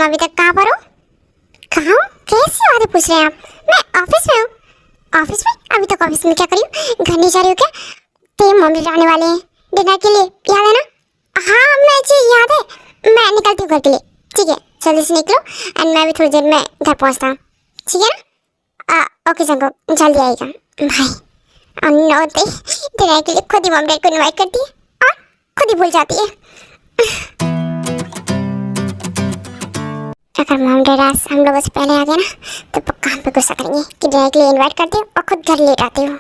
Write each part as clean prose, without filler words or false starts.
अभी तक कहाँ पर हो? कहाँ हो? कैसी बातें पूछ रहे हैं आप? मैं ऑफिस में हूँ। ऑफिस में? अभी तक ऑफिस में क्या करी हो? घर नहीं जा रही हो क्या? तेरे मम्मी आने वाले हैं डिनर के लिए, याद है ना? हाँ मुझे याद है, मैं निकलती हूँ घर के लिए। ठीक है जल्दी से निकलो एंड मैं भी थोड़ी देर में घर पहुँचता हूँ, ठीक है ना? ओके संको जल्दी आएगा भाई। अनोते डिनर के लिए खुद ही मम्मी को इनवाइट करती है और खुद ही भूल जाती है। अगर मॉम डैड आज हम लोगों से पहले आ गए ना तो पक्का हम पे गुस्सा करेंगे कि डिनर के लिए इनवाइट करते हो और खुद घर लेट आते हो।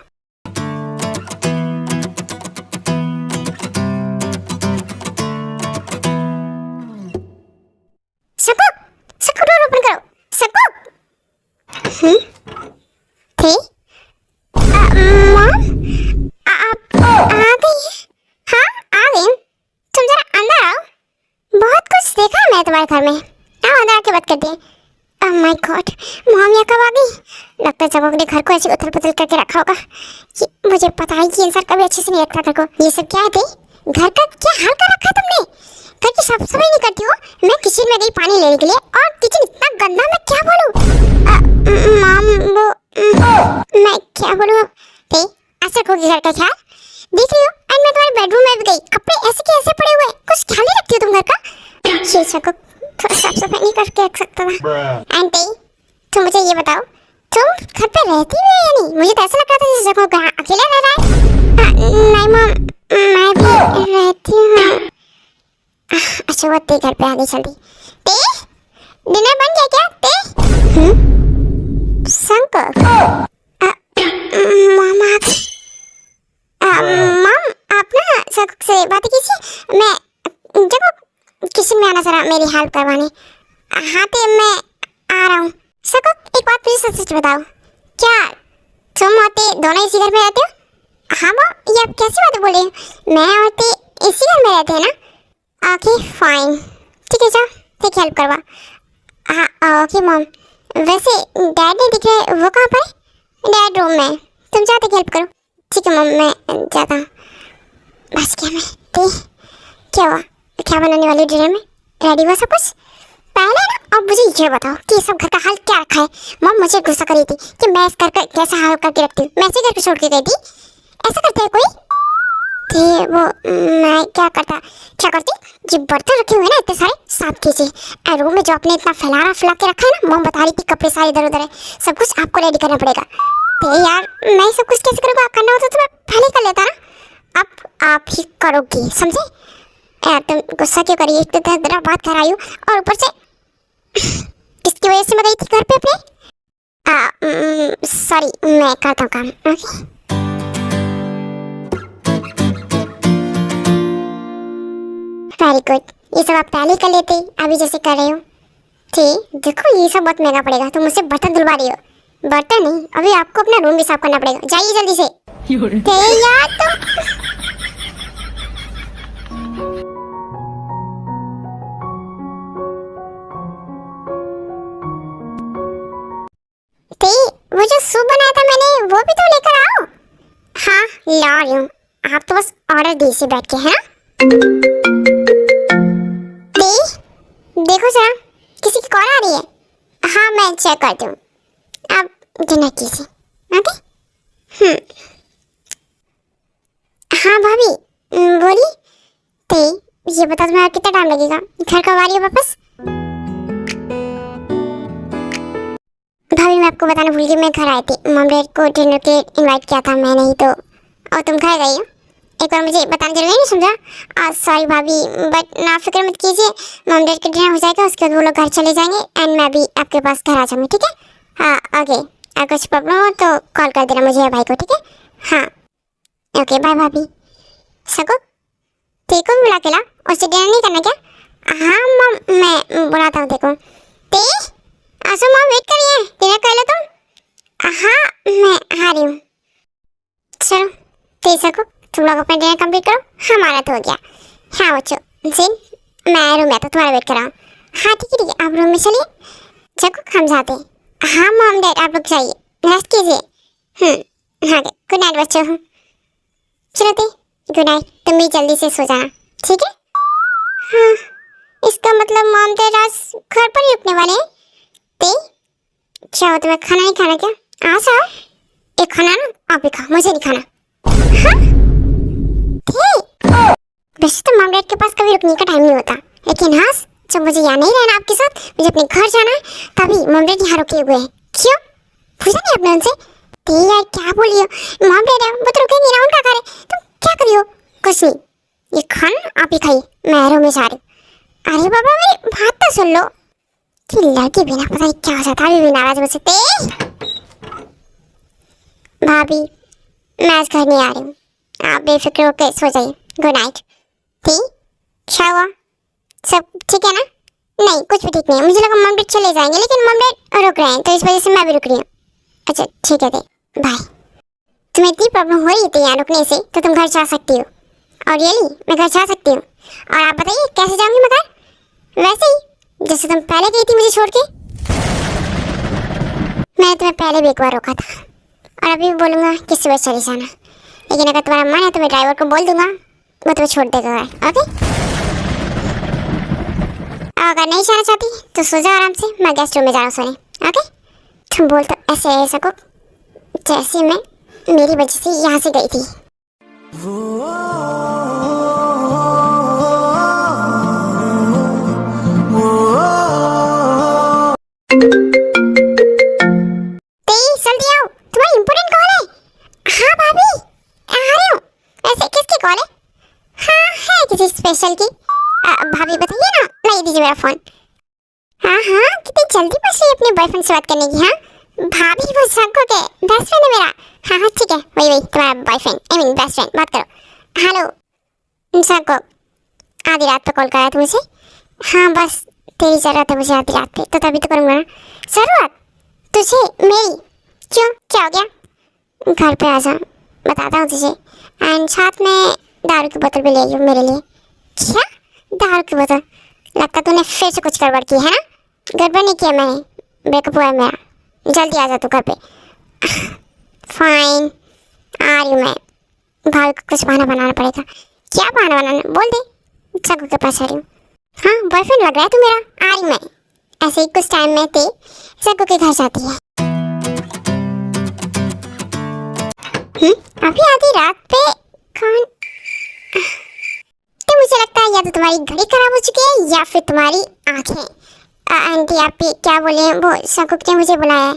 सकू सकू डोर ओपन करो सकू। थे मॉम आप आ गई? हाँ आ गई। तुम जरा अंदर आओ, बहुत कुछ देखा है मैं तुम्हारे घर में। आओ अंदर आके बात करते हैं। ओह माय गॉड मॉम यहाँ कब आ गई? लगता है सबको अपने घर को ऐसे उथल पुथल करके रखा होगा। ये मुझे पता है कि इंसान कभी अच्छे से नहीं रखता घर को। ये सब क्या है? घर का क्या हाल कर रखा है तुमने? घर की साफ सफाई नहीं करती हो। मैं किचन में गई पानी लेने के लिए और किचन इतना गंदा, मैं क्या बोलूं? मॉम वो मैं क्या बोलूं अब? ऐसा होगी घर का ख्याल देख रही हो। एंड मैं तुम्हारे बेडरूम में भी गई, कपड़े ऐसे के ऐसे पड़े हुए, कुछ ख्याल नहीं रखती हो तुम घर का। शीशा को थोड़ा साफ सफाई नहीं करके रख सकता था। एंड तुम मुझे ये बताओ, तुम घर पे रहती हो या नहीं? मुझे तो ऐसा लग रहा था जैसे को अकेला रह रहा है। नहीं मॉम मैं भी रहती हूँ। अच्छा वो ते घर पे आ गई जल्दी। ते डिनर बन गया क्या? ते शंकर मॉम आप ना शंकर से बातें कीजिए। मैं देखो किचन में आना जरा मेरी हेल्प करवाने। हाँ ते मैं आ रहा हूँ। शंकर एक बात मुझे सच सच बताओ, क्या तुम और ते दोनों इसी घर में रहते हो? हाँ मॉम ये आप कैसी बातें बोल रही हो? मैं और ते इसी घर में रहते हैं ना? ओके फाइन ठीक है, जाओ ठीक हेल्प करवा। हाँ ओके मॉम। वैसे डैड नहीं दिख रहे, वो कहाँ पर है? डैड रूम में। तुम जाओ ठीक हेल्प करो। ठीक है मॉम मैं जाता हूँ। बस क्या मैं ते क्या हुआ? क्या बनाने वाली डिनर में? रेडी हुआ सब कुछ? पहले ना अब मुझे ये बताओ कि सब घर का हाल क्या रखा है? मॉम मुझे गुस्सा कर रही थी कि मैं इस घर का कैसा हाल करके रखती हूँ। मैं इसी घर को छोड़ के गई थी, ऐसा करता है कोई? थे वो मैं क्या करती जो बर्तन रखे हुए हैं ना इतने सारे साफ कीजिए। रूम में जो आपने इतना फैला के रखा है ना, मॉम बता रही थी कपड़े सारे इधर उधर है, सब कुछ आपको रेडी करना पड़ेगा। तो यार मैं सब कुछ कैसे करूँगा? करना होता तो मैं पहले कर लेता ना। अब आप ही करोगी समझे? यार तुम गुस्सा क्यों करिए? एक तो इतना बात कर आई हूँ और ऊपर से किसकी वजह से मैं गई थी घर पे अपने? सॉरी मैं करता हूँ काम। Okay very good. ये सब आप पहले कर लेते अभी जैसे कर रहे हो। ठीक देखो ये सब बहुत महंगा पड़ेगा। तुम मुझसे बर्तन धुलवा रही हो। बर्तन नहीं, अभी आपको अपना रूम भी साफ करना पड़ेगा। जाइए जल्दी से। यार वो जो सूप बनाया था मैंने वो भी तो लेकर आओ। हाँ ला रही हूँ। आप तो बस ऑर्डर दीजिए बैठ के, है ना? देखो जरा किसी की कॉल आ रही है। हाँ मैं चेक करती हूँ। आप डिनर कीजिए। ओके हाँ भाभी बोलिए। ते ये बता तुम्हारा कितना टाइम लगेगा? घर कब आ रही हो वापस? भाभी मैं आपको बताना भूल गई, मैं घर आई थी। मॉम डैड को डिनर के इनवाइट किया था मैंने ही तो, और तुम घर गई हो। एक बार मुझे बताना जरूरी नहीं समझा? सॉरी भाभी बट ना फिक्र मत कीजिए, मॉम डैड का डिनर हो जाएगा उसके बाद वो लोग घर चले जाएंगे एंड मैं भी आपके पास घर आ जाऊँगी। ठीक है? हाँ ओके। अगर कुछ प्रॉब्लम हो तो कॉल कर देना मुझे या भाई को। ठीक है? हाँ ओके बाय भाभी। सको ठीक को बुला के ला, उससे डिनर नहीं करना क्या? हाँ मॉम मैं बुलाता हूँ। देखो ते आसो मॉम वेट करिए, डिनर कर लो तुम। हाँ मैं आ रही हूँ। चलो ते सको तुम लोग अपना डिनर कंप्लीट करो, हमारा तो हो गया। हाँ बच्चों जिन मैं रूम में तो तुम्हारा वेट कर रहा हूँ। हाँ ठीक है आप रूम में चलिए। चको हम जाते हैं। हाँ मॉम डैड आप लोग जाइए, रेस्ट कीजिए। हाँ गुड नाइट बच्चों। चलो ते गुड नाइट, तुम भी जल्दी से सो जाना। ठीक है? हाँ इसका मतलब मॉम डैड आज घर पर ही रुकने वाले हैं। ते चाहो तुम्हें खाना नहीं खाना क्या? आ जाओ, एक खाना ना आप भी खाओ, मुझे नहीं खाना। हाँ? वैसे तो मॉम डैड के पास कभी रुकने का टाइम नहीं होता, लेकिन हाँ जब मुझे यहाँ नहीं रहना आपके साथ, मुझे अपने घर जाना है, तभी मॉम डैड यहाँ रुके हुए हैं। क्यों पूछा नहीं आपने उनसे? ते यार क्या बोल रही हो? मॉम डैड है वो तो रुकेंगे ना, उनका घर है, तुम क्या कर रही हो? कुछ नहीं, ये खाना आप ही खाइए, मैं रूम में जा रही हूँ। अरे बाबा मेरी बात तो सुन लो कि लड़की बिना पता नहीं क्या हो जाता है, अभी भी नाराज मुझसे। भाभी मैं आज घर नहीं आ रही हूँ, आप बेफिक्र होकर सो जाइए। Good night. ठीक क्या हुआ, सब ठीक है ना? नहीं कुछ भी ठीक नहीं है, मुझे लगा मॉम डैड चले जाएंगे, लेकिन मॉम डैड रुक रहे हैं तो इस वजह से मैं भी रुक रही हूँ। अच्छा ठीक है बाय। तुम्हें इतनी प्रॉब्लम हो रही थी यहाँ रुकने से तो तुम घर जा सकती हो, और रियली मैं घर जा सकती हूँ। और आप बताइए कैसे जाऊँगी मैं घर? वैसे ही जैसे तुम पहले गई थी मुझे छोड़ के। मैंने तुम्हें पहले भी एक बार रोका था और अभी भी बोलूँगा कि सुबह चले जाना, लेकिन अगर तुम्हारा मन है तो मैं ड्राइवर को बोल दूंगा, वो तुम्हें छोड़ देगा घर। ओके? अगर नहीं जाना चाहती तो सो जाओ आराम से, मैं गेस्ट रूम में जा रहा हूँ सोने। ओके? तुम बोल तो ऐसे ऐसा को जैसे मैं मेरी वजह से यहाँ से गई थी। जल्दी आओ, तुम्हारी इम्पोर्टेंट कॉल है। हाँ भाभी आ रही हूँ। ऐसे किसकी कॉल है? हाँ है किसी स्पेशल की। भाभी बताइए ना, लाई दीजिए मेरा फोन। हाँ हाँ कितनी जल्दी पहुंच रही है अपने बॉयफ्रेंड से बात करने की। हाँ भाभी वो सबको के बेस्ट फ्रेंड है मेरा। हाँ हाँ ठीक है, वही वही तुम्हारा boyfriend, I mean best friend, बात करो। हेलो सबको, आधी रात पे कॉल करा था मुझे। हाँ बस तेरी जरूरत है मुझे आधी रात पे, तो तभी तो करूँगा ना। जरूरत तुझे मेरी? क्यों क्या हो गया? घर पे आ जा, बताता हूँ तुझे। एंड साथ में दारू की बोतल भी ले आइयो मेरे लिए। क्या दारू की बोतल? लगता तूने फिर से कुछ गड़बड़ की है ना? गड़बड़ नहीं किया मैंने, ब्रेकअप हुआ है मेरा। जल्दी आ जा तू घर पे। फाइन आ रही हूँ मैं। भाभी को कुछ बहाना बनाना पड़ेगा। क्या बहाना बनाना? बोल दे सगू के पास आ रही हूँ। हाँ बॉयफ्रेंड लग रहा है तू मेरा, आ रही मैं। ऐसे ही कुछ टाइम में ते सगू के घर जाती है। अभी आधी रात पे कौन? तो मुझे लगता है या तो तुम्हारी घड़ी खराब हो चुकी है या फिर तुम्हारी आंखें। आंटी आप क्या बोले? वो सकुक ने मुझे बुलाया है।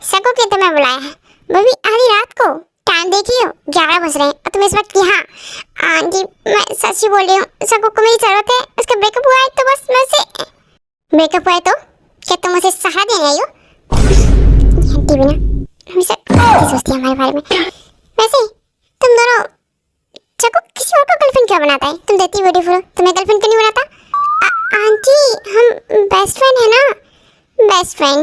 सकुक ने तुम्हें बुलाया है? वो भी आधी रात को? टाइम देखिए 11 बज रहे हैं और तुम इस वक्त यहाँ? आंटी मैं सच ही बोल रही हूँ, सकुक को मेरी जरूरत है। उसका ब्रेकअप हुआ है तो बस मैं उसे। ब्रेकअप हुआ है तो क्या तुम उसे सहारा देने आई हो? आंटी भी ना हमेशा सोचती है हमारे बारे में। वैसे तुम दोनों सकुक किसी और को गर्लफ्रेंड क्यों बनाता है? तुम देती ब्यूटीफुल, तुम्हें गर्लफ्रेंड क्यों नहीं बनाता? आंटी हम बेस्ट फ्रेंड है ना। Best friend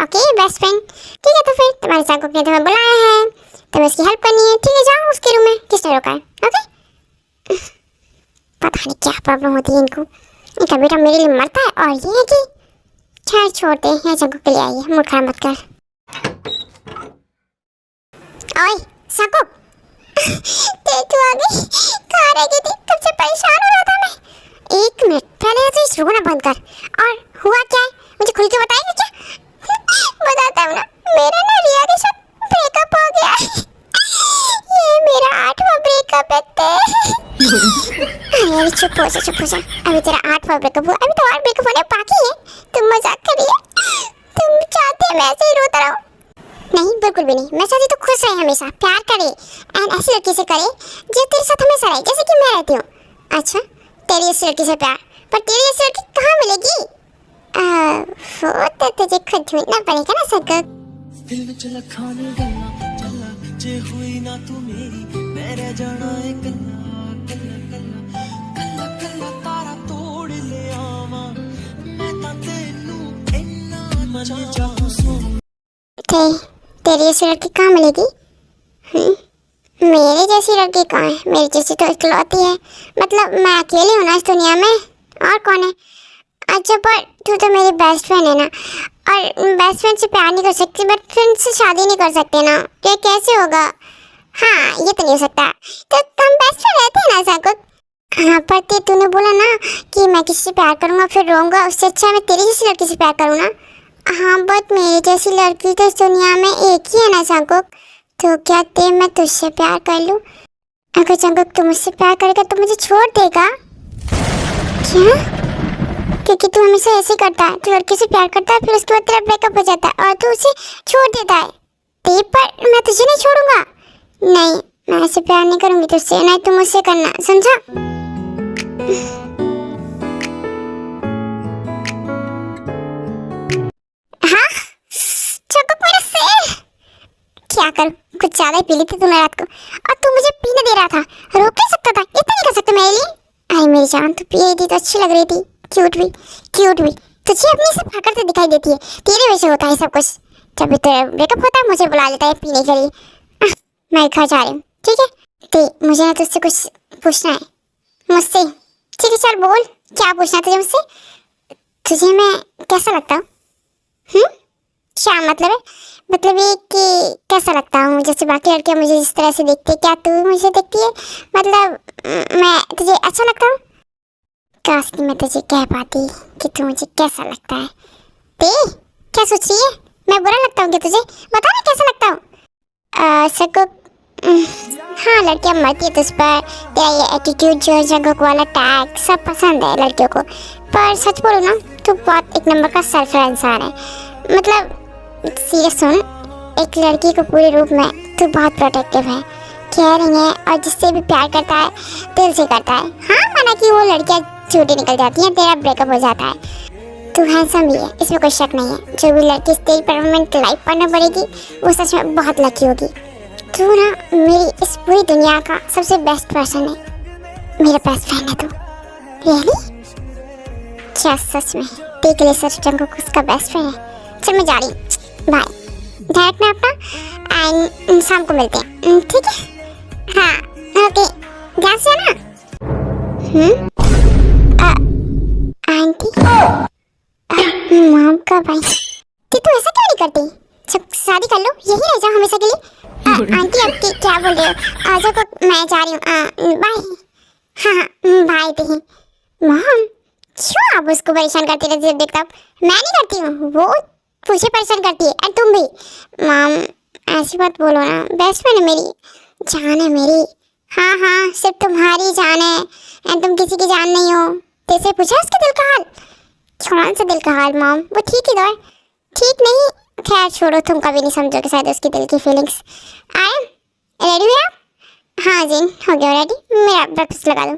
okay best friend. ठीक है तो फिर तुम्हारे सकुक ने तुम्हें बुलाया है, तुम्हें उसकी हेल्प करनी है। ठीक है जाओ उसके रूम में, किसने रोका है? ओके? पता नहीं क्या प्रॉब्लम होती है इनको, इनका बेटा मेरे लिए मरता है और ये है कि खैर छोड़ते हैं। सकुक के लिए आई है, मूड खराब मत कर। ओए सकुक तू आ गई? कहाँ रह गई थी? कब से परेशान हो रहा था मैं। एक मिनट पहले तो इस रोना बंद कर। और हुआ क्या है मुझे खुल के बताएगी क्या? बताता हूँ ना, मेरा ना रिया के साथ ब्रेकअप हो गया। ये मेरा 8वां ब्रेकअप है। अरे चुप हो जा, अभी तेरा 8वां ब्रेकअप हुआ, अभी तो 8 ब्रेकअप होने बाकी है। तुम मजाक कर रही है? तुम चाहते मैं ऐसे ही रोता रहूं? नहीं बिल्कुल भी नहीं, मैं चाहती तो खुश रहे, हमेशा प्यार करे एंड ऐसी लड़की से करे जो तेरे साथ हमेशा रहे, जैसे कि मैं रहती हूँ। अच्छा तेरी इस लड़की से प्यार, पर तेरी इस लड़की कहाँ मिलेगी? वो तो तुझे खुद ढूंढना पड़ेगा ना सकुक। फिल्म चला खाने गल्ला चला जे हुई ना तू मेरी, मैं रह जाना है कल्ला कल्ला कल्ला कल्ला कल्ला तारा तोड़ ले आवा मैं ता तेनू इन्ना मन जाऊं सुन। तेरी जैसी लड़की कहाँ मिलेगी? मेरी जैसी लड़की कहाँ है? मेरी जैसी तो इकलौती है, मतलब मैं अकेली हूँ ना इस दुनिया में, और कौन है? अच्छा पर तू तो मेरी बेस्ट फ्रेंड है ना, और बेस्ट फ्रेंड से प्यार नहीं कर सकती, बेस्ट फ्रेंड से शादी नहीं कर सकते ना, ये कैसे होगा? हाँ ये तो नहीं हो सकता, तो हम बेस्ट फ्रेंड रहते हैं ना सकुक। हाँ पर तूने बोला ना कि मैं किसी से प्यार करूंगा फिर रहूंगा, उससे अच्छा मैं तेरी जैसी लड़की से प्यार करूँ ना। हाँ बट मेरी जैसी लड़की तो इस दुनिया में एक ही है ना जंकुक, तो क्या मैं तुझसे प्यार कर लूँ? अगर जंकुक तू मुझसे प्यार करेगा तो मुझे छोड़ देगा क्या? क्योंकि तू हमेशा ऐसे करता है, तू लड़की से प्यार करता है फिर उसके बाद तेरा ब्रेकअप हो जाता है और तू उसे छोड़ देता है। पर मैं तुझे नहीं छोड़ूंगा। नहीं, मैं ऐसे प्यार नहीं करूंगी तुझसे, नहीं तुम मुझसे करना, समझा? हाँ जंकुक मेरा शेर, क्या करूं, कुछ ज्यादा ही पी ली थी तूने रात को और तू मुझे पीने दे रहा था, रोक नहीं सकता था, इतना नहीं कर सकता मेरे लिए? आई मेरी जान, तू पी रही थी तो अच्छी लग रही थी, क्यूट भी तुझे अपनी से प्रकृति दिखाई देती है, तेरे वजह से होता है सब कुछ। जब भी तेरा ब्रेकअप होता है मुझे बुला लेता है पीने के लिए। मैं घर जा रही हूँ, ठीक है? ते मुझे ना तुझसे कुछ पूछना है, मुझसे। ठीक है चल बोल, क्या पूछना है तुझे मुझसे? तुझे मैं कैसा लगता हूँ? क्या मतलब है? मतलब ये कि कैसा लगता हूँ, जैसे बाकी लड़कियाँ मुझे जिस तरह से देखती है क्या तू मुझे देखती है? मतलब मैं तुझे अच्छा लगता हूँ? काश कि मैं तुझे कह पाती कि तू मुझे कैसा लगता है। ते क्या सोच रही है, मैं बुरा लगता हूँ क्या तुझे? बता ना कैसा लगता हूँ। सबको हाँ लड़कियाँ मरती है तुझ पर, तेरा ये एटीट्यूड जो जंकुक वाला टैग सब पसंद है लड़कियों को। पर सच बोलूँ ना तू बहुत एक नंबर का सरफरा इंसान है। मतलब सीरियस सुन, एक लड़की को पूरे रूप में तू बहुत प्रोटेक्टिव है, केयरिंग है और जिससे भी प्यार करता है दिल से करता है। हाँ माना कि वो लड़कियाँ झूठी निकल जाती हैं, तेरा ब्रेकअप हो जाता है। तू हैंडसम भी है, इसमें कोई शक नहीं है। जो भी लड़की तेरी परमानेंट लाइफ पार्टनर बनेगी वो सच में बहुत लकी होगी। तू ना मेरी इस पूरी दुनिया का सबसे बेस्ट पर्सन है, मेरा बेस्ट फ्रेंड है तू। रियली? क्या सच में? देख ले सच जंकुक उसका बेस्ट फ्रेंड है। चल मैं जा रही हूँ, बाय, ध्यान रखना अपना एंड शाम को मिलते हैं, ठीक है? हाँ ओके, ध्यान से आना। आंटी मॉम का भाई, कि तू ऐसा क्यों नहीं करती? सब शादी कर लो, यही रह जाओ हमेशा के लिए। आंटी आप क्या बोल रहे हो? आजा को मैं जा रही हूँ, बाय। हाँ बाय दही। मॉम क्यों आप उसको परेशान करती रहती है? देखता मैं नहीं करती हूँ, वो मुझे परेशान करती है और तुम भी। मॉम ऐसी बात बोलो ना, बेस्ट फ्रेंड है मेरी, जान है मेरी। हाँ सिर्फ तुम्हारी जान है एंड तुम किसी की जान नहीं हो। तेरे पूछा उसके दिल का हाल? कौन सा दिल का हाल मॉम, वो ठीक ही तो है। ठीक नहीं, खैर छोड़ो, तुम कभी नहीं समझोगे शायद उसकी दिल की फीलिंग्स। आए रेडी हुए आप? हाँ जी हो गया रेडी, मेरा ब्रेकफास्ट लगा दो।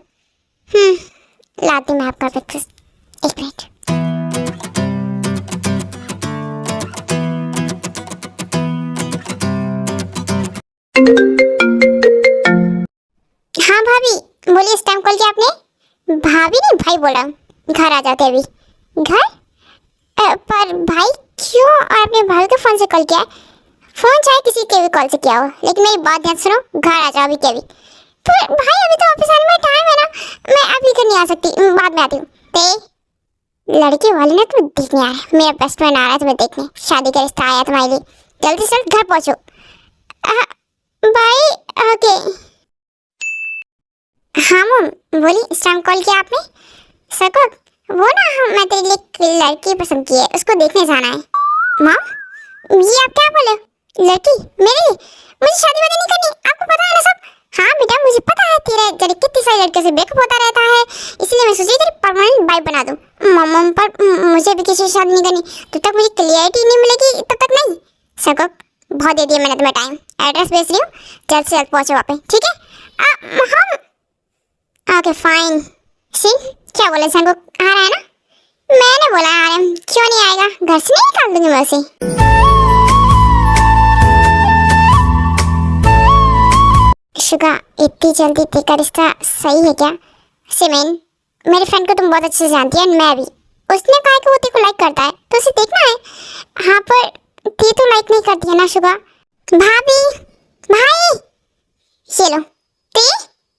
लाती मैं आपका ब्रेकफास्ट, एक मिनट। हाँ भाभी बोलिए, इस टाइम कॉल किया आपने? भाभी नहीं भाई बोला, घर आ जाते अभी। घर? पर भाई क्यों? आपने भाभी के फोन से कॉल किया? फोन चाहे किसी के भी कॉल से किया हो, लेकिन मेरी बात ध्यान सुनो, घर आ जाओ अभी के अभी। तो भाई अभी तो ऑफिस आने में टाइम है ना, मैं अभी घर नहीं आ सकती, बाद में आती हूँ। ते लड़के वाले ना तुम्हें देखने आया, मेरा बेस्ट फ्रेंड आ रहा है तुम्हें देखने, शादी का रिश्ता आया तुम्हारे लिए, जल्दी से घर पहुँचो। भाई ओके। हाँ मम बोली, इस टाइम कॉल किया आपने? सको वो ना मैं तेरे लिए एक लड़की पसंद की है, उसको देखने जाना है। मम ये आप क्या बोले? लड़की मेरे लिए? मुझे शादी वादी नहीं करनी, आपको पता है ना सब। हाँ बेटा मुझे पता है, तेरे जब कितनी सारी लड़कियों से ब्रेकअप होता रहता है, इसलिए मैं सोची तेरी परमानेंट वाइफ बना दूं। मम पर मुझे भी किसी से शादी नहीं करनी, जब तक मुझे क्लियरिटी नहीं मिलेगी तब तक नहीं। सको बहुत दे दिया मैंने तुम्हें टाइम, एड्रेस भेज रही हूँ, जल्द से जल्द पहुँचो वहाँ पे, ठीक है? हम ओके फाइन। सी क्या बोले संगो आ रहा है ना? मैंने बोला आ रहा है, क्यों नहीं आएगा? घर से नहीं निकाल दूंगी मैं उसे। शुगा इतनी जल्दी तेरा रिश्ता सही है क्या? सिमेन मेरे फ्रेंड को तुम बहुत अच्छे से जानती है, मैं भी। उसने कहा कि वो तेरे को लाइक करता है तो उसे देखना है। हाँ पर ते तो लाइक नहीं करती है ना शुगा। भाभी भाई ये लो, ते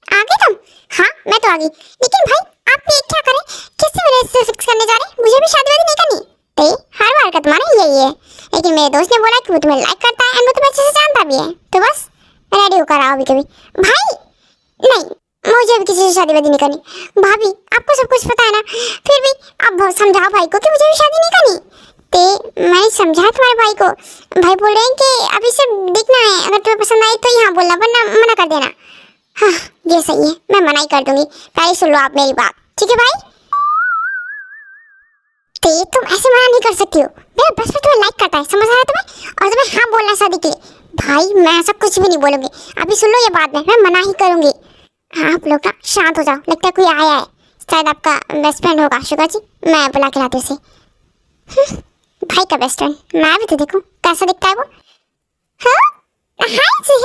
आ गए तुम? हाँ मैं तो आ गई, लेकिन भाई आप ये क्या करें, किससे मेरे से फिक्स करने जा रहे हैं? मुझे भी शादी वादी नहीं करनी। ते हर बार का तुम्हारा यही है, लेकिन मेरे दोस्त ने बोला कि वो तुम्हें लाइक करता है एंड वो तुम्हें अच्छे से जानता भी है, तो बस रेडी होकर आओ अभी कभी। भाई नहीं मुझे भी किसी से शादी वादी नहीं करनी। भाभी आपको सब कुछ पता है ना, फिर भी आप बहुत समझाओ भाई को कि मुझे भी शादी नहीं करनी। ते मैंने समझाया तुम्हारे भाई को, भाई बोल रहे हैं कि अभी से देखना है, अगर तुम्हें पसंद आए तो यहाँ बोलना, वरना मना कर देना। हाँ ये सही है, मैं मना ही कर दूंगी। पहले सुन लो आप मेरी बात, ठीक है भाई? ते तुम ऐसे मना नहीं कर सकती हो, मेरा बस तुम्हें लाइक करता है, समझ आ रहा है तुम्हें? और तुम्हें हाँ बोलना शादी के लिए। भाई मैं ऐसा कुछ भी नहीं बोलूंगी, अभी सुन लो ये बात, मैं मना ही करूंगी। हाँ आप लोग ना शांत हो जाओ, लगता है कोई आया है, शायद आपका बेस्ट फ्रेंड होगा शुगा जी, मैं बुला के लाती उसे। भाई का बेस्ट फ्रेंड, मैं भी तो देखूं कैसा दिखता है वो। हाँ हाय जी,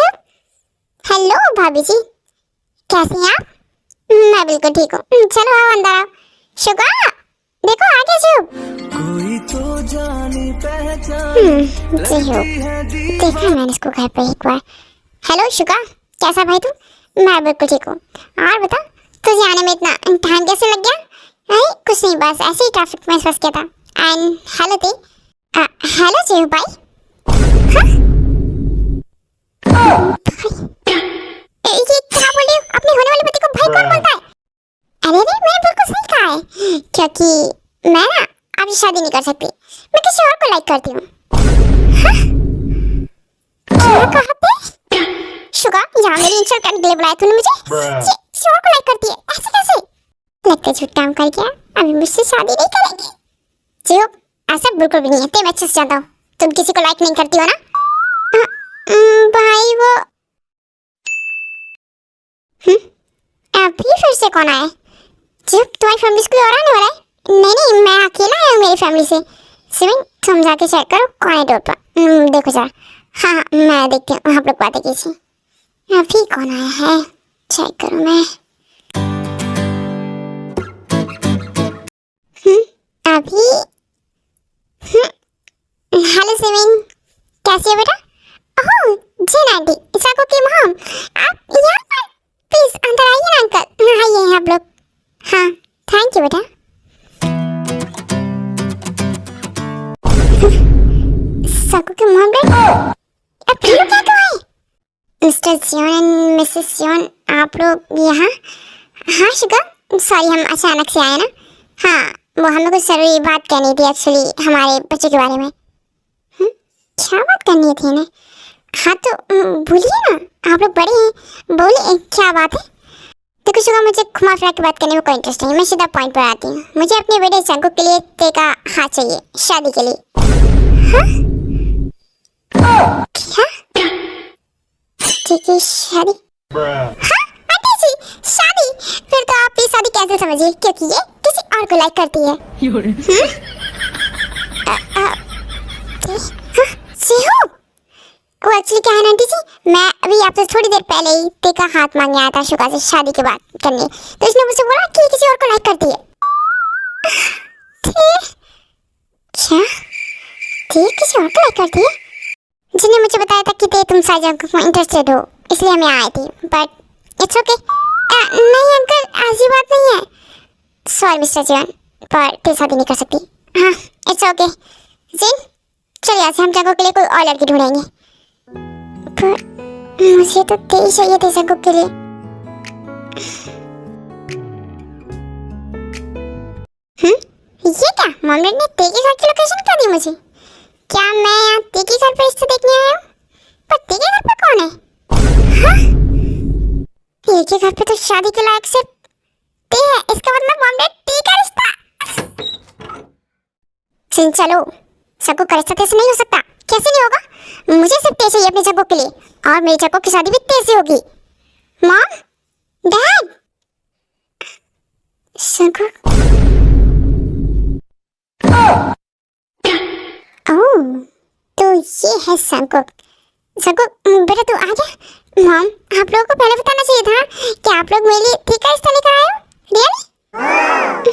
हेलो भाभी जी, कैसी हैं आप? मैं बिल्कुल ठीक हूँ, चलो आओ अंदर आओ। शुगा देखो आ गया जी। कोई तो जानी पहचान जी हो, देखा मैंने इसको घर पे एक बार। हेलो शुगा, कैसा भाई तू? मैं बिल्कुल ठीक हूँ। और बता तुझे आने में इतना टाइम कैसे लग गया? अरे कुछ नहीं, बस ऐसे ही ट्रैफिक में फंस गया था। एंड हेलो ते, हेलो जी भाई। हाँ? ये क्या बोल रही हो? अपने होने वाले पति को भाई कौन बोलता है? अरे अरे मैंने बिल्कुल सही कहा है, क्योंकि मैं ना आपसे शादी नहीं कर सकती, मैं किसी और को लाइक करती हूँ। क्या कहा ते? शुगा यहाँ मेरी इंसल्ट करने के लिए बुलाया तूने मुझे? किसी और को लाइक करती है, ऐसे कैसे? लगता है झूठ काम कर गया, अभी मुझसे शादी नहीं करेंगे। जी ऐसा बिल्कुल भी नहीं है, ते मैं अच्छे से जानता हूँ तुम किसी को लाइक नहीं करती हो ना। भाई वो अभी फिर से कौन आया? जी तुम्हारी फैमिली से कोई और आने वाला है? नहीं नहीं मैं अकेला आया हूँ मेरी फैमिली से। सिविन तुम जाके चेक करो कौन है डोर पर, देखो जरा। हाँ हाँ मैं देखती हूँ, आप लोग बातें कीजिए। अभी कौन आया है, चेक करूँ मैं। अभी हेलो सिविन, कैसी हो बेटा? ओह जी आंटी, इसको की मॉम, आप यहाँ पर प्लीज अंदर आइए ना अंकल। आइए आप लोग। हाँ थैंक यू बेटा। सकू के मॉम अब फिर क्या तो है? Mr Jeon and Mrs Jeon आप लोग यहाँ? हाँ शुगा सॉरी हम अचानक से आए ना। हाँ वो हमें कुछ जरूरी बात करनी थी एक्चुअली हमारे बच्चों के बारे में। क्या बात करनी थी ना? हाँ तो बोलिए ना, आप लोग बड़े हैं, बोलिए क्या बात है? देखो शुगा मुझे घुमा फिरा के बात करने में कोई इंटरेस्ट नहीं, मैं सीधा पॉइंट पर आती हूँ। मुझे अपने बेटे जंगू के लिए ते का हाथ चाहिए शादी के लिए। हाँ? क्या? ठीक है शादी? हाँ आंटी जी शादी? फिर तो आप ये शादी कैसे समझिए, क्योंकि ये किसी और को लाइक करती है। वो एक्चुअली क्या है ना आंटी जी, मैं अभी आपसे थोड़ी देर पहले ही ते का हाथ मांगने आया था शुगा से शादी की बात करने, तो इसने मुझसे बोला कि किसी और को लाइक करती है। क्या? ते किसी और को लाइक करती है? जिसने मुझे बताया था कि ते तुम साजन को इंटरेस्टेड हो, इसलिए मैं आई थी, बट इट्स ओके। नहीं अंकल ऐसी बात नहीं है। सॉरी मिस्टर जीवन, पर ते शादी नहीं कर सकती। हाँ इट्स ओके। जिन चलिए आज हम जगह के लिए कोई और लड़की ढूंढेंगे, पर मुझे तो ते ही चाहिए थे जगह के लिए। ये क्या मॉमडैड ने ते के घर की लोकेशन बता दी मुझे? क्या मैं यहाँ ते के घर पे रिश्ते देखने आया हूँ? पर ते के घर पे कौन है? हाँ? ते के घर पे तो शादी के लायक सिर्फ ते है, इसका मतलब मॉमडैड ते का रिश्ता। सिन चलो सबको का रिश्ता तेरे से नहीं हो सकता। कैसे नहीं होगा? मुझे सिर्फ ते चाहिए अपने जगह के लिए, और मेरी जगह की शादी भी ते से होगी। Mom dad सगो। ओह तो ये है संकुक। संकुक बेटा तू आ गया। मॉम आप लोगों को पहले बताना चाहिए था कि आप लोग मेरे लिए ठीक है रिश्ता लेकर आए हो। रियली?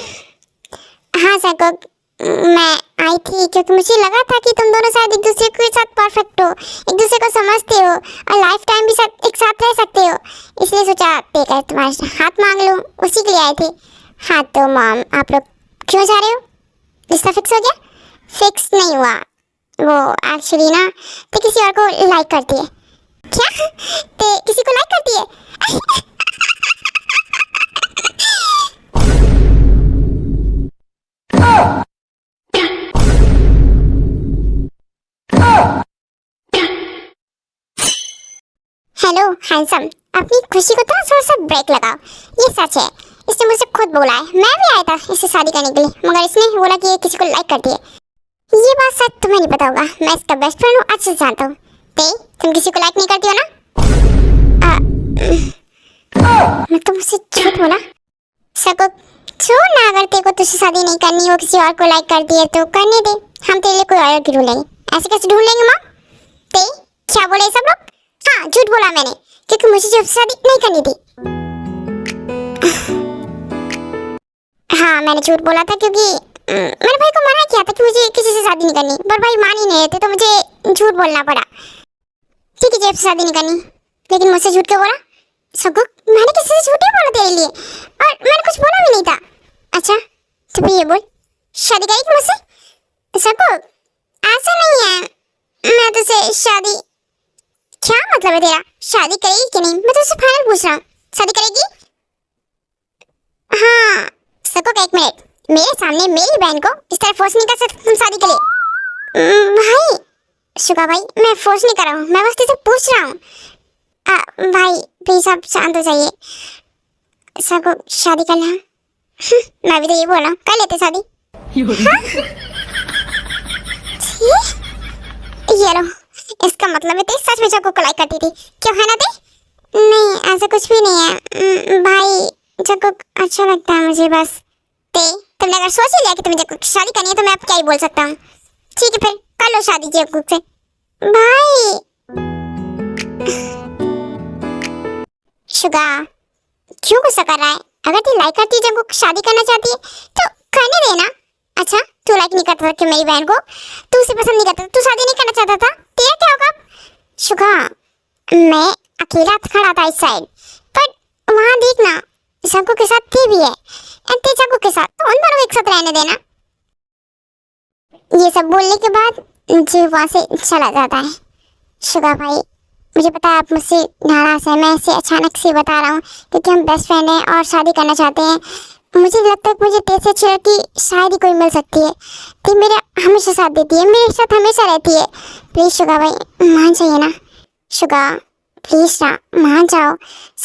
हाँ संकुक मैं आई थी क्योंकि मुझे लगा था कि तुम दोनों शायद एक दूसरे के साथ परफेक्ट हो, एक दूसरे को समझते हो और लाइफ टाइम भी एक साथ रह सकते हो, इसलिए सोचा देखा तुम्हारे हाथ मांग लूँ, उसी के लिए आए थे। हाँ तो मॉम आप लोग क्यों जा रहे हो? रिश्ता फिक्स हो गया? फिक्स नहीं हुआ, वो एक्चुअली ना तो किसी और को लाइक करती है। क्या? तो किसी को लाइक करती है? हेलो हैंडसम, अपनी खुशी को थोड़ा सा ब्रेक लगाओ। ये सच है, इसने मुझसे खुद बोला है। मैं भी आया था इससे शादी करने के लिए, मगर इसने बोला कि ये किसी को लाइक करती है। ये बात शायद तुम्हें नहीं पता होगा, मैं इसका बेस्ट फ्रेंड हूँ, अच्छे से जानता हूँ। तुम किसी को लाइक नहीं करती हो ना? मैं तो मुझसे झूठ बोला। सबको छोड़ ना, अगर तेरे को तुझसे शादी नहीं करनी, वो किसी और को लाइक करती है तो करने दे। हम तेरे लिए कोई और की ढूंढेंगे। ऐसे कैसे ढूंढ लेंगे माँ? क्या बोले सब लोग? हाँ, झूठ बोला मैंने, क्योंकि मुझे जो शादी नहीं करनी थी। हाँ, मैंने झूठ बोला था क्योंकि मेरे भाई को मना किया था कि मुझे किसी से शादी नहीं करनी, पर भाई मान ही नहीं रहे थे तो मुझे झूठ बोलना पड़ा। ठीक है, जेब से शादी नहीं करनी, लेकिन मुझसे झूठ क्यों बोला? सबको मैंने किसी से झूठ नहीं बोला तेरे लिए, और मैंने कुछ बोला भी नहीं था। अच्छा तो फिर ये बोल, शादी करेगी मुझसे? सबको ऐसा नहीं है, मैं तुझसे शादी, क्या मतलब है तेरा? शादी करेगी कि नहीं? मैं तुझसे फाइनल पूछ रहा हूँ, शादी करेगी? हाँ सबको, एक मिनट, मेरे सामने मेरी बहन को इस तरह फोर्स नहीं कर सकते तुम शादी के लिए। भाई शुगा भाई, मैं फोर्स नहीं कर रहा हूँ, मैं बस तुझसे पूछ रहा हूँ। भाई प्लीज आप शांत हो जाइए, सबको शादी करना। मैं भी तो ये बोला, कर लेते शादी। हाँ? ये लो, इसका मतलब है तेरी सच में जग्गू को लाइक करती थी, क्यों है ना ते? नहीं ऐसा कुछ भी नहीं है भाई, जग्गू अच्छा लगता है मुझे बस। तुमने अगर सोच ही लिया कि तुम्हें जग्गू की शादी करनी है तो मैं अब क्या ही बोल सकता हूँ। ठीक है फिर कर लो शादी जग्गू से। भाई शुगा क्यों गुस्सा कर रहा है? अगर तू लाइक करती है जग्गू को शादी करना चाहती है तो करने देना। अच्छा तू लाइक नहीं करता था कि मेरी बहन को, तू उसे पसंद नहीं करता, तू शादी नहीं करना चाहता था, तेरा क्या होगा? शुगा मैं अकेला खड़ा था इस साइड, पर वहाँ देखना जग्गू के साथ थे भी है, एंड जग्गू के साथ, तो उन दोनों को एक साथ रहने देना। ये सब बोलने के बाद जी वहाँ से चला जाता है। शुगा भाई मुझे पता है आप मुझसे नाराज हैं, मैं इसे अचानक से बता रहा हूँ क्योंकि हम बेस्ट फ्रेंड हैं और शादी करना चाहते हैं। मुझे लगता है मुझे तेरे से अच्छी लड़की शायद ही कोई मिल सकती है। तू मेरा हमेशा साथ देती है, मेरे साथ हमेशा रहती है। प्लीज़ शुगा भाई मान जाइए ना। शुगा प्लीज़ ना मान जाओ,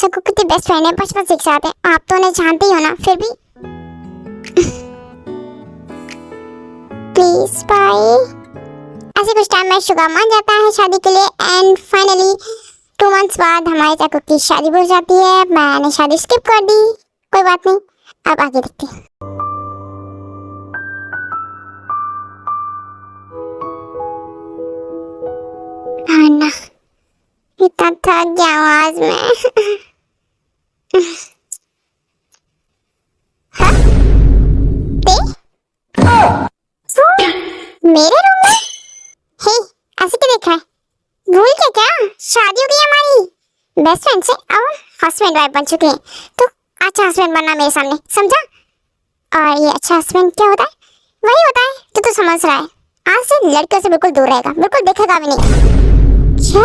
सबको कितने बेस्ट फ्रेंड है, बचपन से एक साथ हैं, आप तो उन्हें जानते ही हो ना, फिर भी प्लीज़ भाई। ऐसे कुछ टाइम में शुगा मान जाता है शादी के लिए, एंड फाइनली 2 मंथ्स बाद हमारे जग्गू की शादी हो जाती है। मैंने शादी स्किप कर दी, कोई बात नहीं, अब आगे देखते हैं। ना इतना थक गया हूँ आज मैं। हाँ? मेरे रूम में? हे ऐसे क्या देख रहा है? भूल क्या शादी हो गई हमारी बेस्ट फ्रेंड से, अब हस्बैंड वाइफ बन चुके हैं, तो अच्छा हस्बैंड बनना मेरे सामने, समझा? और ये अच्छा हस्बैंड क्या होता है? वही होता है जो तू समझ रहा है। आज से लड़कियों से बिल्कुल दूर रहेगा, बिल्कुल देखेगा भी नहीं। क्या?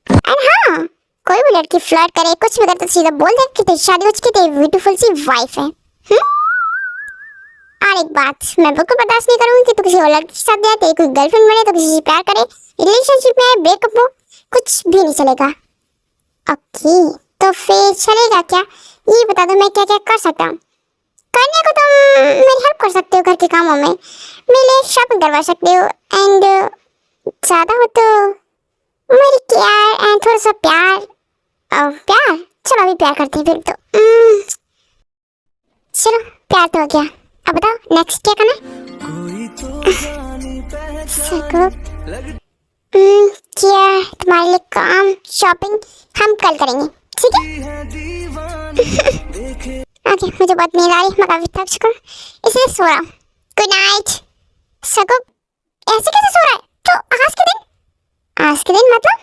एंड हाँ, कोई भी लड़की फ्लर्ट करे, कुछ भी करे तो सीधा बोल दे कि तेरी शादी हो चुकी, तेरी ब्यूटीफुल सी वाइफ है। और एक बात मैं बिल्कुल बर्दाश्त नहीं करूंगी कि तू किसी और लड़की के साथ जाए, तेरी कोई गर्लफ्रेंड बने, तो किसी से प्यार करे, रिलेशनशिप में ब्रेकअप हो, कुछ भी नहीं चलेगा। ओके तो फिर चलेगा क्या? ये बता दो मैं क्या क्या कर सकता हूँ। करने को तुम मेरी हेल्प कर सकते हो घर के कामों में, मेरे लिए शॉपिंग करवा सकते हो, एंड ज़्यादा हो तो मेरी केयर एंड थोड़ा सा प्यार। प्यार चलो अभी प्यार करते हैं फिर तो। चलो प्यार तो हो गया, अब बताओ नेक्स्ट क्या करना है? क्या तुम्हारे लिए काम शॉपिंग हम कल करेंगे, ठीक है? ओके मुझे बहुत नींद आ रही है, मैं काफी थक चुका हूँ इसलिए सो रहा हूँ। Good night. सको ऐसे कैसे सो रहा है? तो आज के दिन मतलब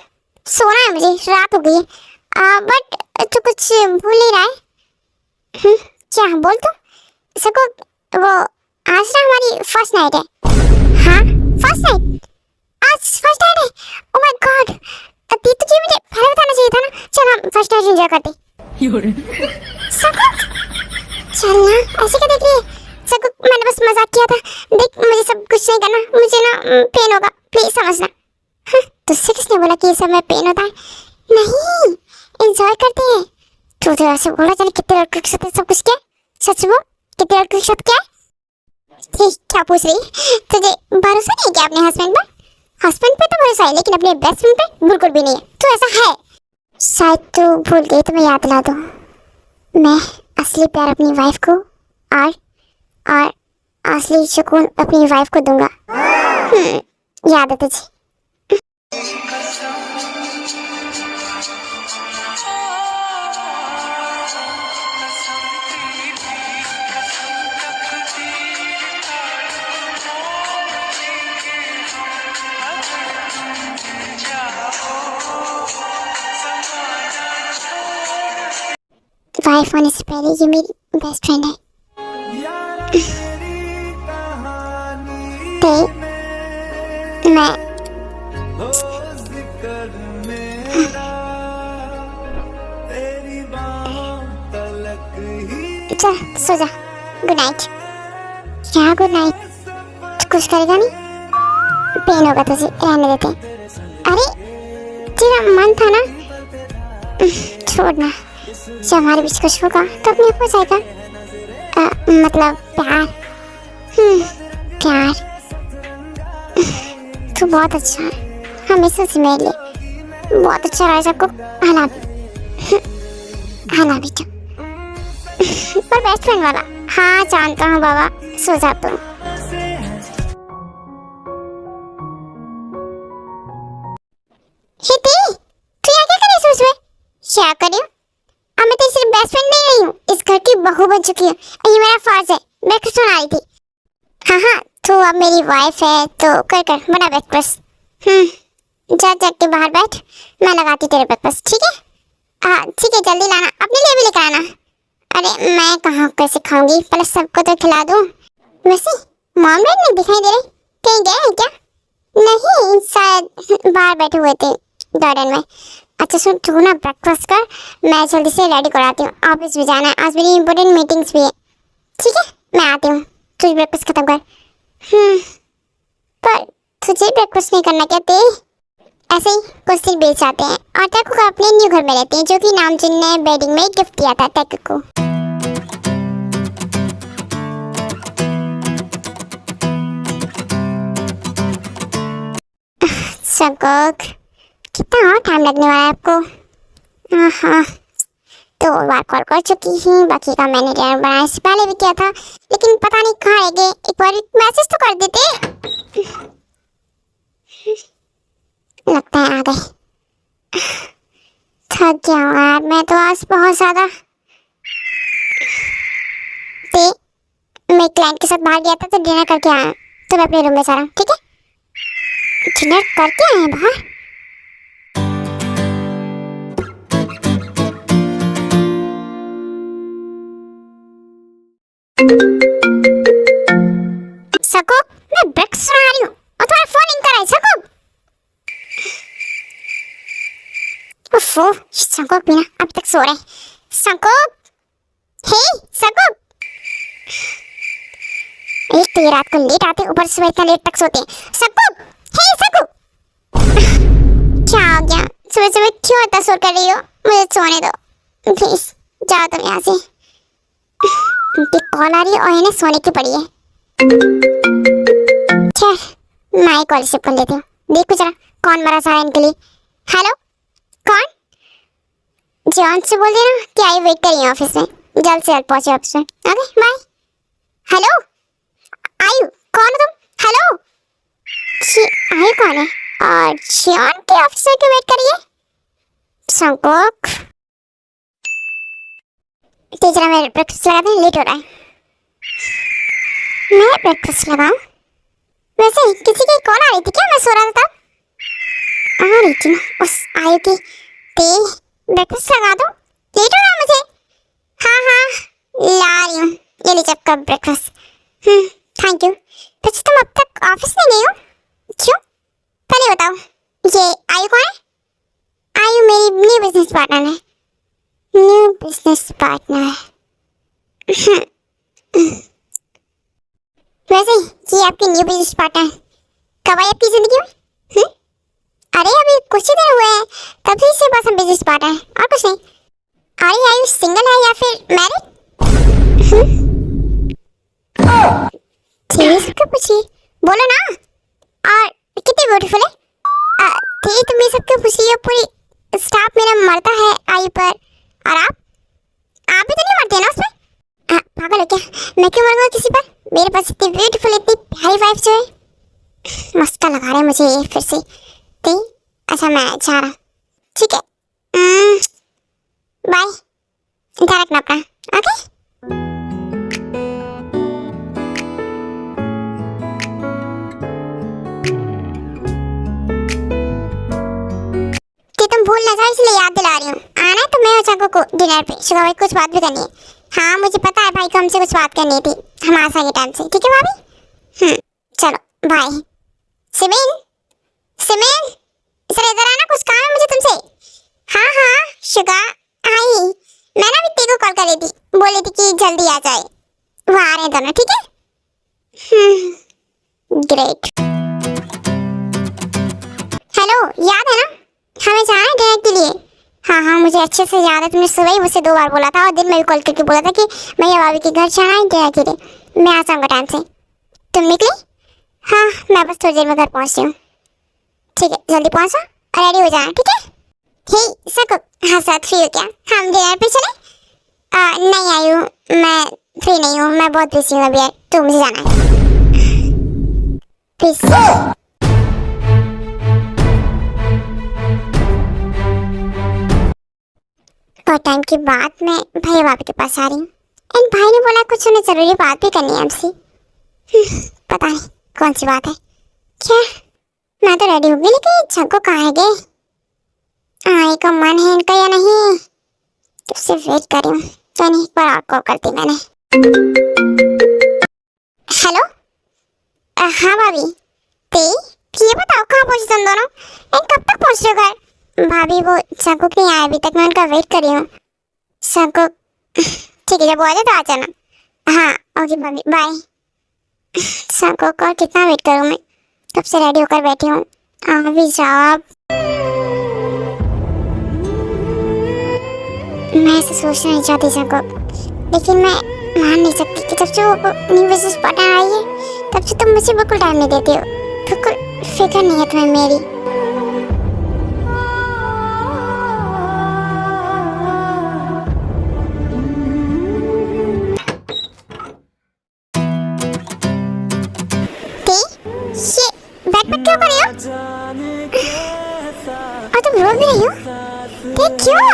सोना है मुझे, रात हो गई है। बट तू कुछ भूल नहीं रहा है? क्या बोल तो सको, वो आज ना हमारी फर्स्ट नाइट है। हाँ फर्स्ट नाइट, आज फर्स्ट नाइट है। ओह माय गॉड, तुझे मुझे पहले बताना चाहिए था ना। चल हम फर्स्ट नाइट एंजॉय करते हैं। सको चल ना, ऐसे क्या देख रही है? सको मैंने बस मजाक किया था, देख मुझे सब कुछ नहीं करना, मुझे ना पेन होगा, प्लीज समझना। तुझसे किसने बोला कि ये सब में पेन होता है? नहीं, एंजॉय करते हैं। तू तो ऐसे बोला जाने कितने लड़कों के साथ सब कुछ क्या? सच बोल, कितने लड़कों के साथ क्या? ठीक, क्या पूछ रही? तुझे भरोसा नहीं क्या अपने हस्बैंड पर? हस्बैंड पे तो भरोसा है, लेकिन अपने बेस्ट फ्रेंड पे बिल्कुल भी नहीं है। तो ऐसा है, शायद तू भूल गई तो मैं याद दिला दूं। मैं असली प्यार अपनी वाइफ को और असली सुकून अपनी वाइफ को दूंगा। याद है तुझे? वाइफ होने से पहले ये मेरी बेस्ट फ्रेंड है। ते मैं चल सो जा। Good night. क्या गुड नाइट? तू कुछ करेगा नहीं? पेन होगा तुझे, रहने देते हैं। अरे तेरा मन था ना, छोड़ना। जब हमारे बीच कुछ होगा तो अपने आप हो जाएगा। मतलब प्यार। प्यार। तू बहुत अच्छा है, हमेशा से मेरे लिए बहुत अच्छा रहा। सबको हला भी तो पर बेस्ट फ्रेंड वाला। हाँ जानता हूँ बाबा, सो जा तू। तू यहाँ क्या कर रही है सुबह? क्या कर रही हो? अब मैं तेरी सिर्फ बेस्ट फ्रेंड नहीं रही हूँ, इस घर की बहू बन चुकी है। ये मेरा फर्ज है। मैं कुछ सुना रही थी। हाँ, तू अब मेरी वाइफ है तो कर बना ब्रेकफास्ट। जा के बाहर बैठ, मैं लगाती तेरे ब्रेकफास्ट। ठीक है? ठीक है, जल्दी लाना, अपने लिए भी लेकर आना। अरे मैं कहाँ कैसे खाऊंगी, पहले सबको तो खिला दूँ। वैसे मॉम डैड नहीं दिखाई दे रहे, कहीं गए हैं क्या? नहीं, शायद बाहर बैठे हुए थे गार्डन में। अच्छा सुन, तू ना ब्रेकफास्ट कर, मैं जल्दी से रेडी कराती हूँ। ऑफिस भी जाना है, आज मेरी इंपॉर्टेंट मीटिंग्स भी है। ठीक है, मैं आती हूँ, तू ब्रेकफास्ट खत्म कर। पर तुझे ब्रेकफास्ट नहीं करना क्या? ते ऐसे ही कुछ दिन बीत जाते हैं और टैकू का अपने न्यू घर में रहते हैं, जो कि नामजुन ने वेडिंग में गिफ्ट दिया था टैकू को। शंकुक, कितना और टाइम लगने वाला है आपको? हाँ, 2 बार कॉल कर चुकी हूँ, बाकी का मैंने डिनर बनाने से पहले भी किया था, लेकिन पता नहीं कहाँ रह गए। एक बार मैसेज तो कर देते। लगता है आ गए। थक गया हूँ यार मैं तो आज बहुत ज्यादा। मैं क्लाइंट के साथ बाहर गया था तो डिनर करके आया, तो मैं अपने रूम में जा रहा हूँ। ठीक है? डिनर करके आए बाहर? सकू, मैं ब्रेकफास्ट बना रही हूँ और तुम्हारा फोन नहीं कर रहा है। सकू, उफ़ो, सकूक भी ना अभी तक सो रहे। सकूक, हे सकूक। एक तो ये रात को लेट आते, ऊपर से इतना लेट तक सोते हैं। सकूक, हे सकूक। क्या हो गया? सुबह क्यों इतना शोर कर रही हो? मुझे सोने दो प्लीज, जाओ तुम यहाँ से। उनकी कॉल आ रही है और इन्हें सोने की पड़ी है। खैर मैं कॉल रिसीव कर लेती हूँ, देखो जरा कौन मरा सा है इनके लिए। हेलो, कौन? जॉन से बोल देना कि आई वेट करिए ऑफिस में, जल्द से जल्द पहुंचे ऑफिस में। Okay bye. हेलो आयु, कौन हो तुम? हेलो, आयु कौन है और जॉन के ऑफिस में क्यों वेट करिए? संकोक, टीचर मेरे ब्रेकफास्ट लगा दें, लेट हो रहा है। मैं ब्रेकफास्ट लगाऊं? वैसे किसी की कॉल आ रही थी क्या? मैं सो रहा था तब। आ रही थी ना उस आयु की। ब्रेकफास्ट लगा दो, लेट हो रहा मुझे। हाँ ला रही हूँ, ये लीजिए आपका ब्रेकफास्ट। Thank you. वैसे तुम अब तक ऑफिस में नहीं हो, क्यों? पहले बताओ, ये आयु कौन है? आयु मेरी न्यू बिजनेस पार्टनर है। New business partner. वैसे ये आपकी न्यू बिजनेस पार्टनर कब आई आपकी जिंदगी में? अरे अभी कुछ ही दिन हुए हैं, तभी से बस हम बिजी स्पॉट हैं और कुछ नहीं। आर यू सिंगल है या फिर मैरिड? ठीक है, पूछिए, बोलो ना। और कितनी ब्यूटीफुल है। ठीक, तुम ये सबके पूछिए, पूरी स्टाफ मेरा मरता है आई पर, और आप भी तो नहीं मरते ना उसमें। पागल हो क्या? मैं क्यों मरूंगा किसी पर? मेरे पास इतनी ब्यूटीफुल, इतनी प्यारी वाइफ जो है। मस्का लगा रहे हैं मुझे ये फिर से। ठीक, अच्छा मैं जा रहा हूँ। ठीक है, बाय। ध्यान रखना अपना, ओके? कि तुम भूल ना जाओ इसलिए याद दिला रही हूँ। आना है तो मैं और चाको को डिनर पे। शुगर भाई कुछ बात भी करनी है। हाँ मुझे पता है भाई को हमसे कुछ बात करनी थी, हम आ सके टाइम से। ठीक है भाभी? चलो बाय। सिमिन, सिमिन सर इधर आना, कुछ काम है मुझे तुमसे। हाँ शुगर आई, मैं ना वित्ती को कॉल कर रही थी, बोल रही थी कि जल्दी आ जाए। वो आ रहे हैं दोनों, ठीक है? ग्रेट। हेलो, याद है ना हमें जाना है डिनर के लिए? हाँ मुझे अच्छे से याद है, तुमने सुबह ही मुझसे 2 बार बोला था और दिन में भी कॉल करके बोला था कि भैया भाभी के घर जाना है डिनर के लिए। मैं आ जाऊँगा टाइम से। तुम निकली? हाँ मैं बस थोड़ी देर में घर पहुँच रही हूँ। ठीक है, जल्दी पहुँचो और रेडी हो जाना, ठीक है? हे सको, हाँ साथ फ्री हो क्या? हम डिनर पे चले? नहीं आई हूँ, मैं फ्री नहीं हूँ, मैं बहुत बिजी हूँ अभी यार, तो मुझे जाना है प्लीज। बहुत टाइम के बाद मैं भैया भाभी के पास आ रही हूँ। एंड भाई ने बोला कुछ उन्हें जरूरी बात भी करनी है हमसे। पता नहीं कौन सी बात है। क्या? मैं तो रेडी हो गई, लेकिन जग्गू कहाँ है गए? आने का मन है इनका या नहीं? तो सिर्फ वेट कर रही हूँ। तो नहीं, एक बार और कॉल करती मैंने। हेलो, हाँ भाभी। ये बताओ कहाँ पहुँचे तुम दोनों? एंड कब तक पहुँच रहे हो घर? भाभी वो जग्गू नहीं आया अभी तक, मैं उनका वेट कर रही हूँ। जग्गू ठीक है, जब वो आ जाए तो आ जाना। हाँ ओके भाभी, बाय। जग्गू को कितना वेट करूँ मैं? कब से रेडी होकर बैठी हूँ, अभी जाओ। मैं ऐसे सोचना नहीं चाहती जग्गू, लेकिन मैं मान नहीं सकती कि जब से वो न्यू बिजनेस पार्टनर आई है तब से तुम मुझे बिल्कुल टाइम नहीं देती हो, बिल्कुल फिक्र नहीं है तुम्हें मेरी। क्यों कर रही हो? और तुम रो भी रही हो? क्यों?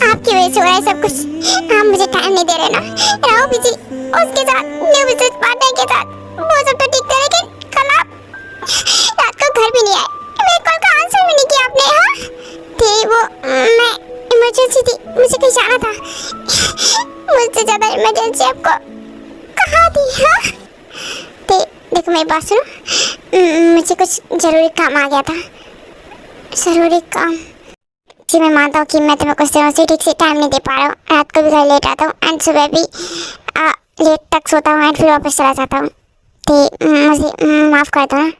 आपकी वजह से हो रहा है सब कुछ। आप मुझे टाइम नहीं दे रहे ना, राहु बिजी उसके साथ, न्यू बिजनेस पार्टनर के साथ, वो सब तो ठीक था, लेकिन कल आप रात को घर भी नहीं आए, मेरे कॉल का आंसर भी नहीं किया आपने। हाँ थी वो, मैं इमरजेंसी थी, मुझे कहीं जाना था। मुझसे ज्यादा इमरजेंसी आपको कहाँ थी? हाँ देखो मेरी बात सुनो, मुझे कुछ ज़रूरी काम आ गया था। ज़रूरी काम? जी मैं मानता हूँ कि मैं तुम्हें कुछ दिनों से ठीक से टाइम नहीं दे पा रहा हूँ। रात को भी घर लेट आता हूँ एंड सुबह भी लेट तक सोता हूँ एंड फिर वापस चला जाता हूँ। तो मुझे माफ़ कर दो ना।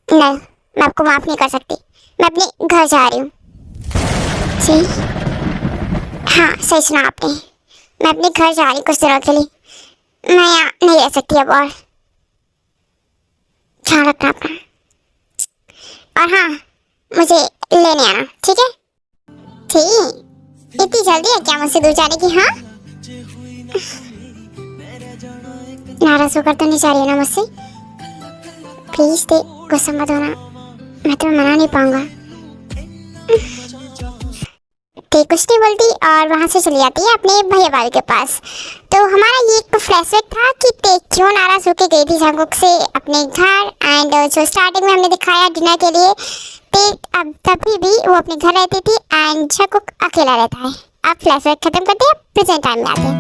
नहीं, मैं आपको माफ़ नहीं कर सकती, मैं अपने घर जा रही हूँ। जी हाँ सही सुना आपने, मैं अपने घर जा रही हूँ कुछ दिनों के लिए। मैं यहाँ नहीं रह सकती अब और। ध्यान रखना अपना, और हाँ मुझे लेने आना, ठीक है? ठीक, इतनी जल्दी है क्या मुझसे दूर जाने की? हाँ नाराज होकर तो नहीं जा रही है ना मुझसे? प्लीज दे, गुस्सा मत होना, मैं तुम्हें मना नहीं पाऊंगा। ते कुछ नहीं बोलती और वहाँ से चली जाती है अपने भैया भाभी के पास। तो हमारा ये एक फ्लैशबैक था कि ते क्यों नाराज होके गई थी जंगकुक से अपने घर, एंड जो स्टार्टिंग में हमने दिखाया डिनर के लिए, ते अब तभी भी वो अपने घर रहती थी एंड जंगकुक अकेला रहता है। अब फ्लैशबैक खत्म करते हैं, प्रेजेंट टाइम में आते हैं।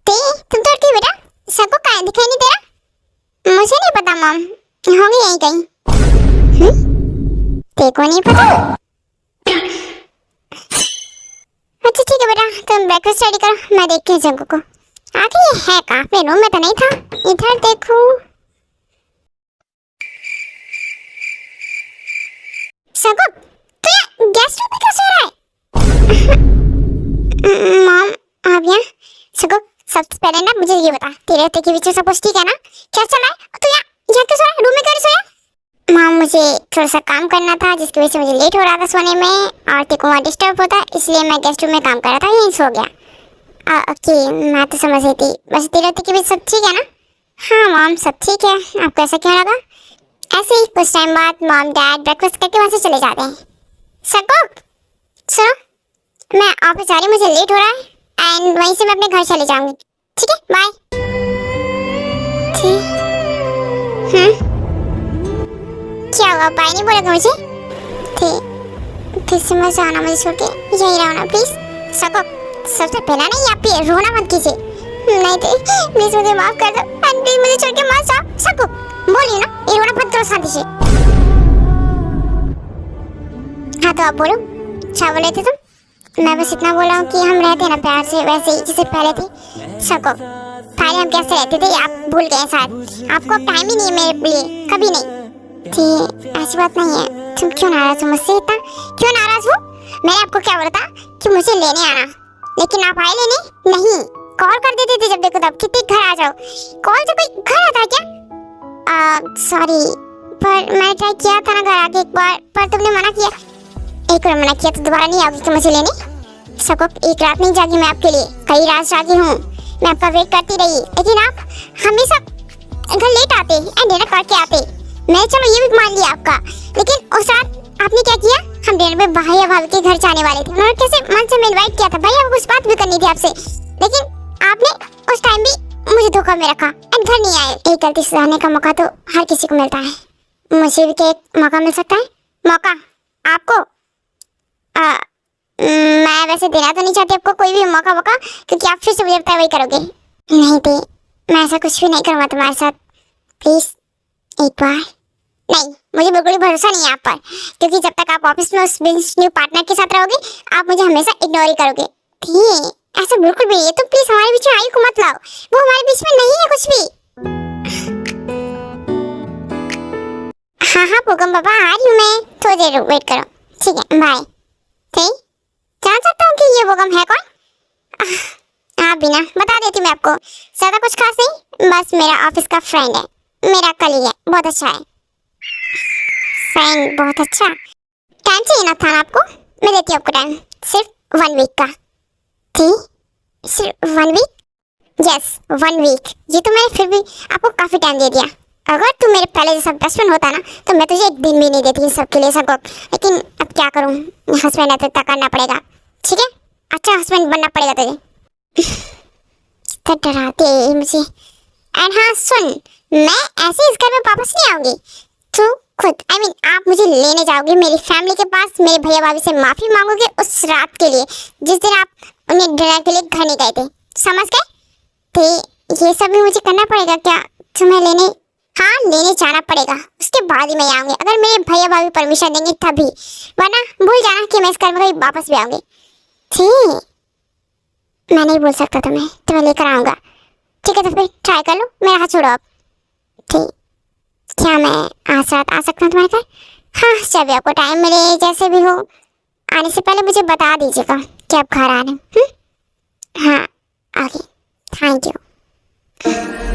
ते तुम तो उठ बेटा, जंगकुक कहाँ है? दिखाई नहीं दे रहा? मुझे नहीं पता मॉम, होंगे यहीं कहीं। देखो नहीं पता? अच्छा ठीक है बेटा, तुम ब्रेकफास्ट रेडी करो, मैं देखती हूँ जंगकुक को। आखिर ये है कहाँ? अपने रूम में तो नहीं था। इधर देखूं। सगुक, तू ये गेस्ट रूम में क्यों सो रहा है? मॉम, आप यहाँ? सगुक, सबसे पहले ना मुझे ये बता, तेरे हफ्ते के बीच में सब कुछ ठीक है ना? क्या चल रहा है? तू यहाँ क्यों सो रहा है? रूम में क्यों नहीं सोया? मॉम, मुझे थोड़ा सा काम करना था जिसकी वजह से मुझे लेट हो रहा था सोने में, और तेरे को वहाँ डिस्टर्ब होता, इसलिए मैं गेस्ट रूम में काम कर रहा था, यहीं सो गया। ओके, मैं तो समझ रही थी। बस तेरे हफ्ते के बीच सब ठीक है ना? हाँ मॉम, सब ठीक है। आपको ऐसा क्यों लगा? ऐसे ही कुछ टाइम बाद मॉम डैड ब्रेकफास्ट करके वहाँ से चले जाते हैं। सकुक, सुनो, मैं ऑफिस आ रही हूँ, मुझे लेट हो रहा है, एंड वहीं से मैं अपने घर चले जाऊंगी। ठीक है, बाय। ठीक। क्या हुआ, बाय नहीं बोलेगा मुझे? ठीक, फिर से मत जाना मुझे छोड़ के, यहीं रहो ना प्लीज। सकुक, सबसे पहला नहीं, आप ये रोना मत कीजिए। नहीं तो प्लीज मुझे माफ कर दो, एंड प्लीज मुझे छोड़ के मत जाओ। सकुक, बोलिए ना, ये रोना बंद करो शांति से। हाँ तो आप बोलो, क्या बोले थे तुम? मैं बस इतना बोला हूँ कि हम रहते हैं ना प्यार से, वैसे ही जैसे पहले थे। सकुक, पहले हम कैसे रहते थे आप भूल गए शायद। आपको टाइम ही नहीं है मेरे लिए, कभी नहीं। ठीक, ऐसी बात नहीं है। तुम क्यों नाराज हो मुझसे इतना? क्यों नाराज हो? मैंने आपको क्या बोला था कि मुझे लेने आना, लेकिन आप आए लेने नहीं। कॉल कर देते थे जब देखो तब, कितने घर आ जाओ। कॉल से कोई घर आता है क्या? सॉरी, पर मैं ट्राई किया था ना घर आके एक बार, पर तुमने मना किया। एक बार मना किया तो दोबारा नहीं आओगी तुम मुझे लेने? सकुक, एक रात नहीं जागी मैं आपके लिए, कई रात जागी हूँ। मैं आपका वेट करती रही, लेकिन आप हमेशा घर लेट आते एंड डिनर करके आते। मैं चलो ये भी मान लिया आपका, लेकिन उस रात आपने क्या किया? हम डिनर में भैया भाभी के घर जाने वाले थे, उन्होंने कैसे मन से इनवाइट किया था। भैया कुछ बात भी करनी थी आपसे, लेकिन आपने उस टाइम भी मुझे धोखा में रखा एंड घर नहीं आए। एक गलती सुधारने का मौका तो हर किसी को मिलता है, मुझे भी क्या एक मौका मिल सकता है? मौका आपको? मैं वैसे देना तो नहीं चाहती आपको कोई भी मौका वोका, क्योंकि आप फिर से मुझे बताया वही करोगे। नहीं थे, मैं ऐसा कुछ भी नहीं करूँगा तुम्हारे साथ। प्लीज एक बार। नहीं, मुझे बिल्कुल भी भरोसा नहीं है आप पर, क्योंकि जब तक आप ऑफिस में उस न्यू पार्टनर के साथ रहोगे, आप मुझे हमेशा इग्नोर ही करोगे। ठीक, ऐसा बिल्कुल भी नहीं है। तो प्लीज हमारे बीच में आयु को मत लाओ, वो हमारे बीच में नहीं है कुछ भी। हाँ हाँ पुगम बाबा, आ रही हूँ मैं, थोड़ी देर वेट करो। ठीक है, बाय। ठीक, जान सकता हूँ कि ये पुगम है कौन? आप भी ना, बता देती मैं आपको। ज्यादा कुछ खास नहीं, बस मेरा ऑफिस का फ्रेंड है, मेरा कलीग है, बहुत अच्छा है। फ्रेंड बहुत अच्छा। टाइम चाहिए ना था आपको? मैं देती हूँ आपको टाइम, सिर्फ 1 वीक का। ठीक, सिर्फ 1 वीक? Yes, 1 week. ये तो मैंने फिर भी आपको काफी टाइम दे दिया। अगर तू मेरे पहले जैसा बेस्ट फ्रेंड होता ना, तो मैं तुझे एक दिन भी नहीं देती इन सब के लिए सबको। लेकिन अब क्या करूँ, हस्बैंड है तो इतना करना पड़ेगा। ठीक है, अच्छा हस्बैंड बनना पड़ेगा तुझे। तो डराती है मुझे। एंड हाँ सुन, मैं ऐसे इस घर में वापस नहीं आऊंगी। तू खुद आप मुझे लेने जाओगे मेरी फैमिली के पास, मेरे भैया भाभी से माफी मांगोगे उस रात के लिए जिस दिन आप उन्हें डिनर के लिए घर नहीं गए थे, समझ गए? तो ये सब भी मुझे करना पड़ेगा क्या तुम्हें लेने? हाँ, लेने जाना पड़ेगा, उसके बाद ही मैं आऊंगी, अगर मेरे भैया भाभी परमिशन देंगे तभी, वरना भूल जाना कि मैं इस घर में कभी वापस भी आऊंगी। ठीक, मैं नहीं बोल सकता तुम्हें लेकर आऊंगा। ठीक है, तो फिर ट्राई कर लो, मेरा हाथ छोड़ो आप। ठीक, क्या मैं आज रात आ सकता हूँ तुम्हारे घर? हाँ, जब भी आपको टाइम मिले, जैसे भी हो, आने से पहले मुझे बता दीजिएगा कि आप घर आ रहे हैं। हाँ, ओके, थैंक यू।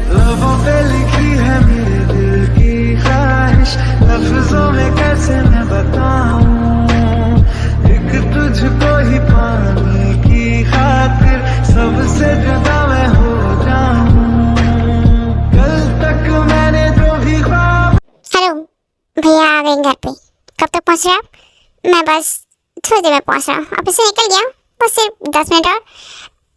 लबों पे लिखी है मेरे दिल की ख्वाहिश, लफ्जों में कैसे मैं बताऊं, एक तुझको ही पाने की खातिर सबसे जुदा मैं हो जाऊं। कल तक मैंने जो भी ख्वाब। हेलो भैया, आ गए घर पे? कब तक पहुंच रहे आप? मैं बस थोड़ी देर में पहुंच रहा हूँ, ऑफिस से निकल गया, बस सिर्फ 10 मिनट और।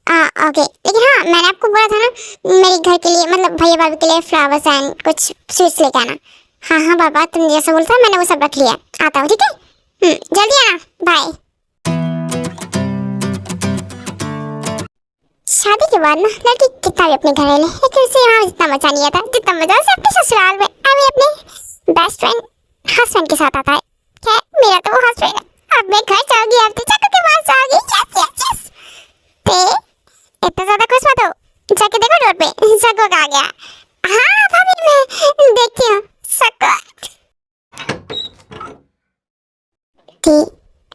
ओके, लेकिन हाँ, मैंने आपको बोला था ना मेरे घर के लिए, मतलब भैया भाभी के लिए फ्लावर्स एंड कुछ स्वीट्स लेके आना। हाँ हाँ बाबा, तुम जैसा बोलता मैंने वो सब रख लिया, आता हूँ। ठीक है, जल्दी आना, बाय। शादी के बाद ना लड़की कितना भी अपने घर ले, लेकिन उसे यहाँ जितना मजा नहीं आता जितना मजा उसे अपने ससुराल में अपने बेस्ट फ्रेंड हस्बैंड के साथ आता है। क्या मेरा तो वो हस्बैंड है। अब मैं घर जाऊंगी, अब तो चाकू के पास जाऊंगी। Yes yes yes. इतना ज्यादा खुश मत हो, जाके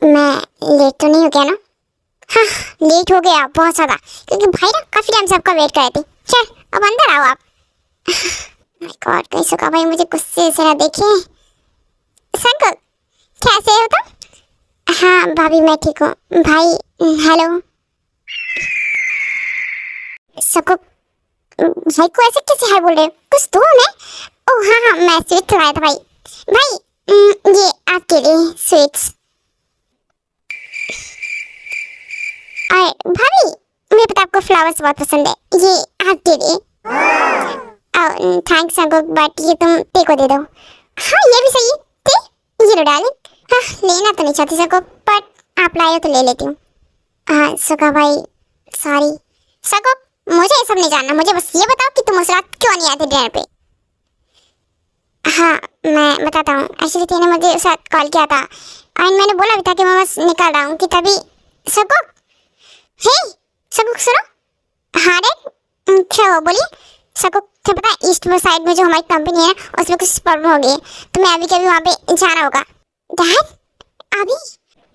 मैं लेट तो नहीं हो गया ना? हाँ, लेट हो गया बहुत ज़्यादा, क्योंकि भाई ना काफ़ी टाइम से आपका वेट कर रहे थे। चल अब अंदर आओ आप। माय गॉड, कहीं सुखा भाई मुझे गुस्से से ना देखे। संग कैसे हो तुम? हाँ भाभी मैं ठीक हूँ। भाई हेलो। सको भाई को ऐसे कैसे हाय बोल रहे हो? कुछ दो हमें। ओह हाँ हाँ, मैं स्वीट लाया था भाई। भाई ये आपके लिए स्वीट्स। और भाभी मुझे पता आपको फ्लावर्स बहुत पसंद है, ये आपके लिए। थैंक्स अंकल, बट ये तुम ते को दे दो। हाँ ये भी सही है, ते ये लो डार्लिंग। हाँ लेना तो नहीं चाहती सको, बट आप लाए हो तो ले लेती हूँ। हाँ सुखा भाई सॉरी। सको मुझे ये सब नहीं जानना, मुझे बस ये बताओ कि तुम उस रात क्यों नहीं आए थे डिनर पे? हाँ मैं बताता हूँ। एक्चुअली तेने मुझे उस रात कॉल किया था और मैंने बोला भी था कि मैं बस निकल रहा हूँ कि तभी सको। हे सको सुनो। हाँ रे क्या हुआ बोलिए। सको क्या पता है ईस्ट वेस्ट साइड में जो हमारी कंपनी है ना उसमें कुछ प्रॉब्लम हो गई है, तो मैं अभी कभी वहाँ पे जाना होगा। डैड अभी?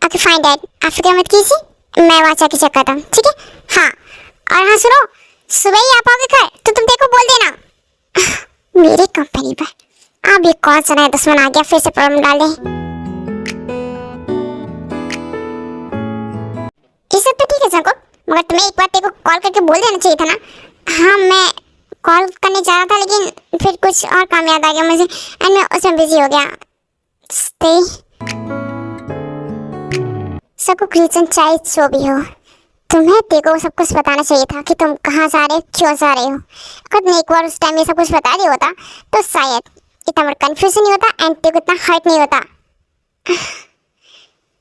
ओके फाइन डैड, आप फिक्र मत कीजिए, मैं वहाँ जाके चेक करता हूँ, ठीक है? हाँ और हाँ सुनो, सुबह ही आप आओगे घर तो तुम देखो बोल देना। मेरी कंपनी पर अब ये कौन सा नया दुश्मन आ गया, फिर से प्रॉब्लम डाल दे। ये सब तो ठीक है सको, मगर तुम्हें एक बार तेरे को कॉल करके बोल देना चाहिए था ना। हाँ मैं कॉल करने जा रहा था लेकिन फिर कुछ और काम याद आ गया मुझे एंड मैं उसमें बिजी हो गया। सको रीजन चाहे जो भी हो, तुम्हें तेरे को सब कुछ बताना चाहिए था कि तुम कहाँ जा रहे हो, क्यों जा रहे हो। अगर तुमने एक बार उस टाइम ये सब कुछ बता दिया होता तो शायद इतना बड़ा कंफ्यूजन नहीं होता एंड तेरे को इतना हर्ट नहीं होता।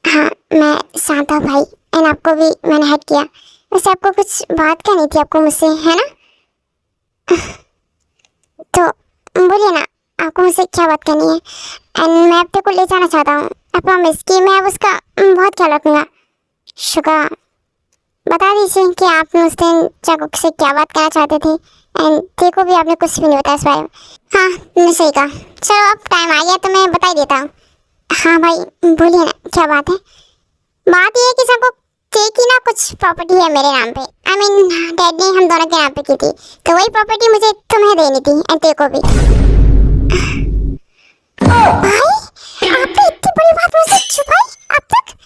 हाँ मैं शांत हूँ भाई एंड आपको भी मैंने हर्ट किया। वैसे आपको कुछ बात करनी थी आपको मुझसे, है ना? तो बोलिए ना आपको मुझसे क्या बात करनी है एंड मैं आपको को ले जाना चाहता हूँ। आई प्रॉमिस कि मैं अब उसका बहुत ख्याल रखूँगा। शुक्र बता दीजिए कि आप उस दिन चाकू से क्या बात करना चाहते थे एंड तेरे को भी आपने कुछ भी नहीं बताया इस बारे में। हाँ तुमने सही कहा, चलो अब टाइम आ गया तो मैं बता ही देता हूँ। हाँ भाई बोलिए ना क्या बात है? बात ये है कि सबको केक की ना कुछ प्रॉपर्टी है मेरे नाम पे। आई मीन डैड ने हम दोनों के नाम पे की थी, तो वही प्रॉपर्टी मुझे तुम्हें देनी थी एंड तेरे को भी। भाई आपने इतनी बड़ी बात मुझसे छुपाई अब तक?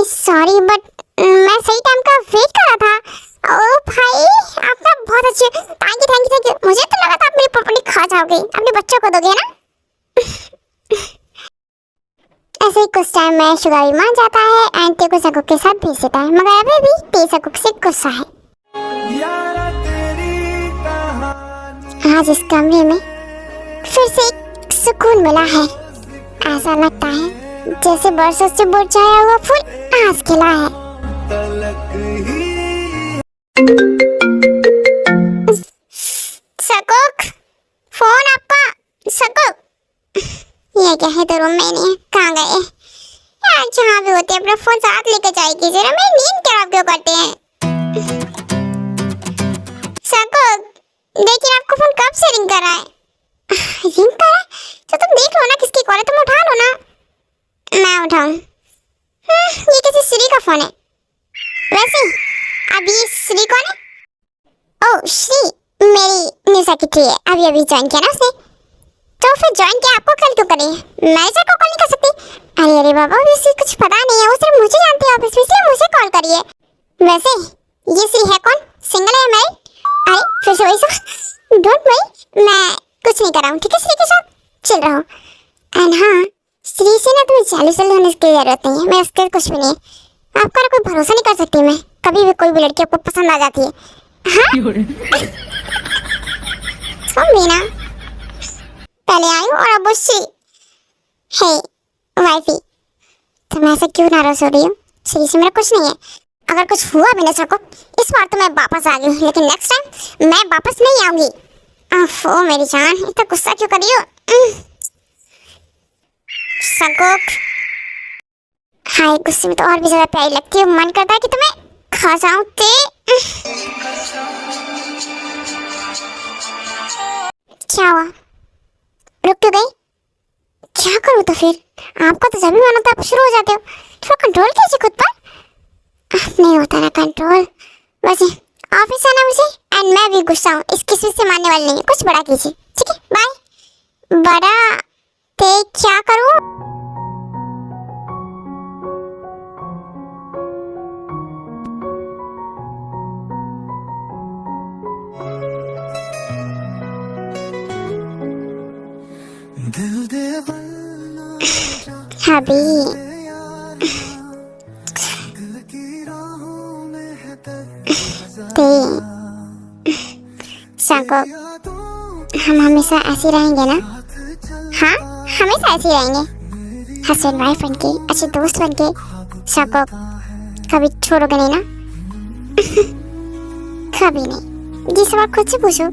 सॉरी बट मैं सही टाइम का वेट कर रहा था। ओ भाई आप ना बहुत अच्छे, थैंक यू। मुझे तो लगा था आप मेरी प्रॉपर्टी खा जाओगे, अपने बच्चों को दोगे ना। ऐसे ही कुछ टाइम में शुगर भी मान जाता है एंड तेको सकुक के साथ भेज देता है, मगर अभी भी ते सकुक से गुस्सा है। आज इस कमरे में फिर से एक सुकून मिला है। ऐसा लगता है जैसे बरसों से मुरझाया हुआ फूल आज खिला है। सकुक फोन आपका। सकुक ये क्या है, तो रूम में नहीं है, कहाँ गए यार? जहाँ भी होते हैं अपना फोन साथ लेकर जाएगी, जरा मेरी नींद खराब क्यों करते हैं? सकुक देखिए आपको फोन कब से रिंग कर रहा है। रिंग कर रहा है तो तुम देख लो ना किसकी कॉल है, तुम उठा लो ना। मैं उठाऊं? ये किसी श्री का फोन है। वैसे अब ये श्री कौन है? ओह श्री मेरी न्यू सेक्रेटरी है, अभी अभी ज्वाइन किया ना उसने। तो फिर ज्वाइन किया आपको कल क्यों करें? मैनेजर को कॉल नहीं कर सकती? अरे बाबा उसे कुछ पता नहीं है, वो सिर्फ मुझे जानती है ऑफिस में, इसलिए मुझे कॉल करिए। वैसे ये श्री है कौन? सिंगल है मैरिड? अरे फिर से वही सब। डोंट वरी मैं कुछ नहीं कर रहा हूँ, ठीक है? श्री के साथ चल रहा हूँ। एंड हाँ श्री से ना तुम्हें जेलस होने की जरूरत नहीं है, मैं उसके कुछ भी नहीं है। आपका कोई भरोसा नहीं कर सकती मैं, कभी भी कोई भी लड़की आपको पसंद आ जाती है। हाँ सुन भी ना, पहले आई हूँ और अब श्री है वाइफी। तुम ऐसा क्यों नाराज हो रही हो? श्री से मेरा कुछ नहीं है, अगर कुछ हुआ भी ना सको इस बार तो मैं वापस आ गई हूँ, लेकिन नेक्स्ट टाइम मैं वापस नहीं आऊंगी। ओ मेरी जान इतना गुस्सा क्यों कर रही हो? सकुक हाय गुस्से में तो और भी ज्यादा प्यारी लगती है, मन करता है कि तुम्हें खा जाऊं। क्या हुआ, रुक क्यों गई? क्या करूँ तो फिर? आपका तो जब भी मन होता है आप शुरू हो जाते हो। थोड़ा कंट्रोल कीजिए खुद पर। नहीं होता ना कंट्रोल। वैसे ऑफिस आना मुझे, एंड मैं भी गुस्सा हूँ, इस किसी से मानने वाली नहीं। कुछ बड़ा कीजिए, ठीक है? बाय। बड़ा ते क्या करूँ? दिल दे अभी दिल की राहों में है ते शाको, हम हमेशा ऐसे रहेंगे ना? हाँ, हमेशा ऐसे रहेंगे, हस्बैंड वाइफ बन के, अच्छे दोस्त बन के। शाको, कभी छोड़ोगे नहीं ना? कभी नहीं। ये सवाल खुद से पूछो,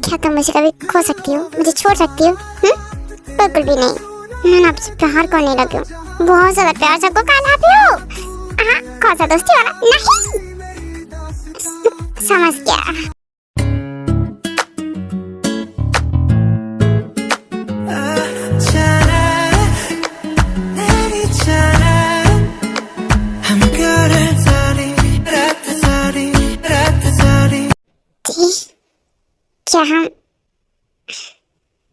क्या तुम मुझे कभी खो सकती हो, मुझे छोड़ सकती हो? बिल्कुल भी नहीं। मैं आपसे प्यार करने लगी हूँ, बहुत ज्यादा प्यार। सबको कहना भी हो। हाँ, कौन सा दोस्ती वाला? नहीं। समझ गया। क्या हम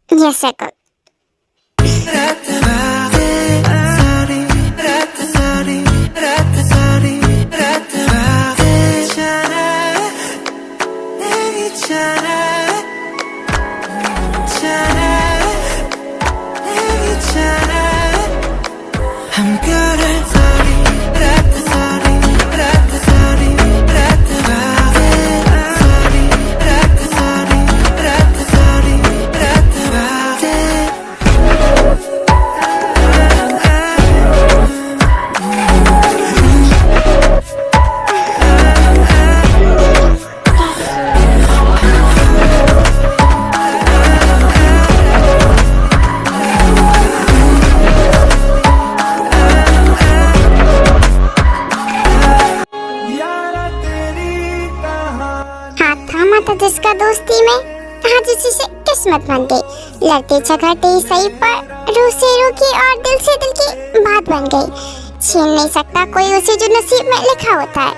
ये सको? था जिसका दोस्ती में आज उसी से किस्मत बन गई। लड़ते झगड़ते सही पर रूह से रूह की और दिल से दिल की बात बन गई। छीन नहीं सकता कोई उसे जो नसीब में लिखा होता है।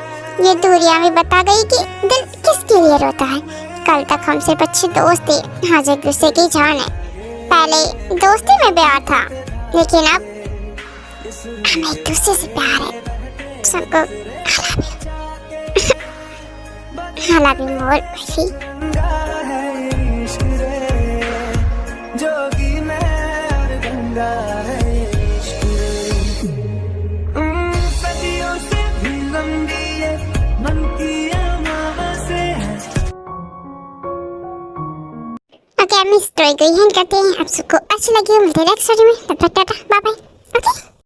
ये दूरियां भी बता गई कि दिल किसके लिए रोता है। कल तक हम सिर्फ अच्छे दोस्त थे, आज एक दूसरे की जान है। पहले दोस्ती में प्यार था, लेकिन अब हमें एक दूसरे से प्यार है। सबको हाला भी मोर वैसी जोगी मैं और गंगा है सदियों से भी लंबी है मन की अमावस्या है। ओके, हम इस स्टोरी को यहीं करते हैं। आप सबको अच्छी लगी हो, मिलते हैं नेक्स्ट वीडियो में। तब तक टाटा बाय बाय। ओके।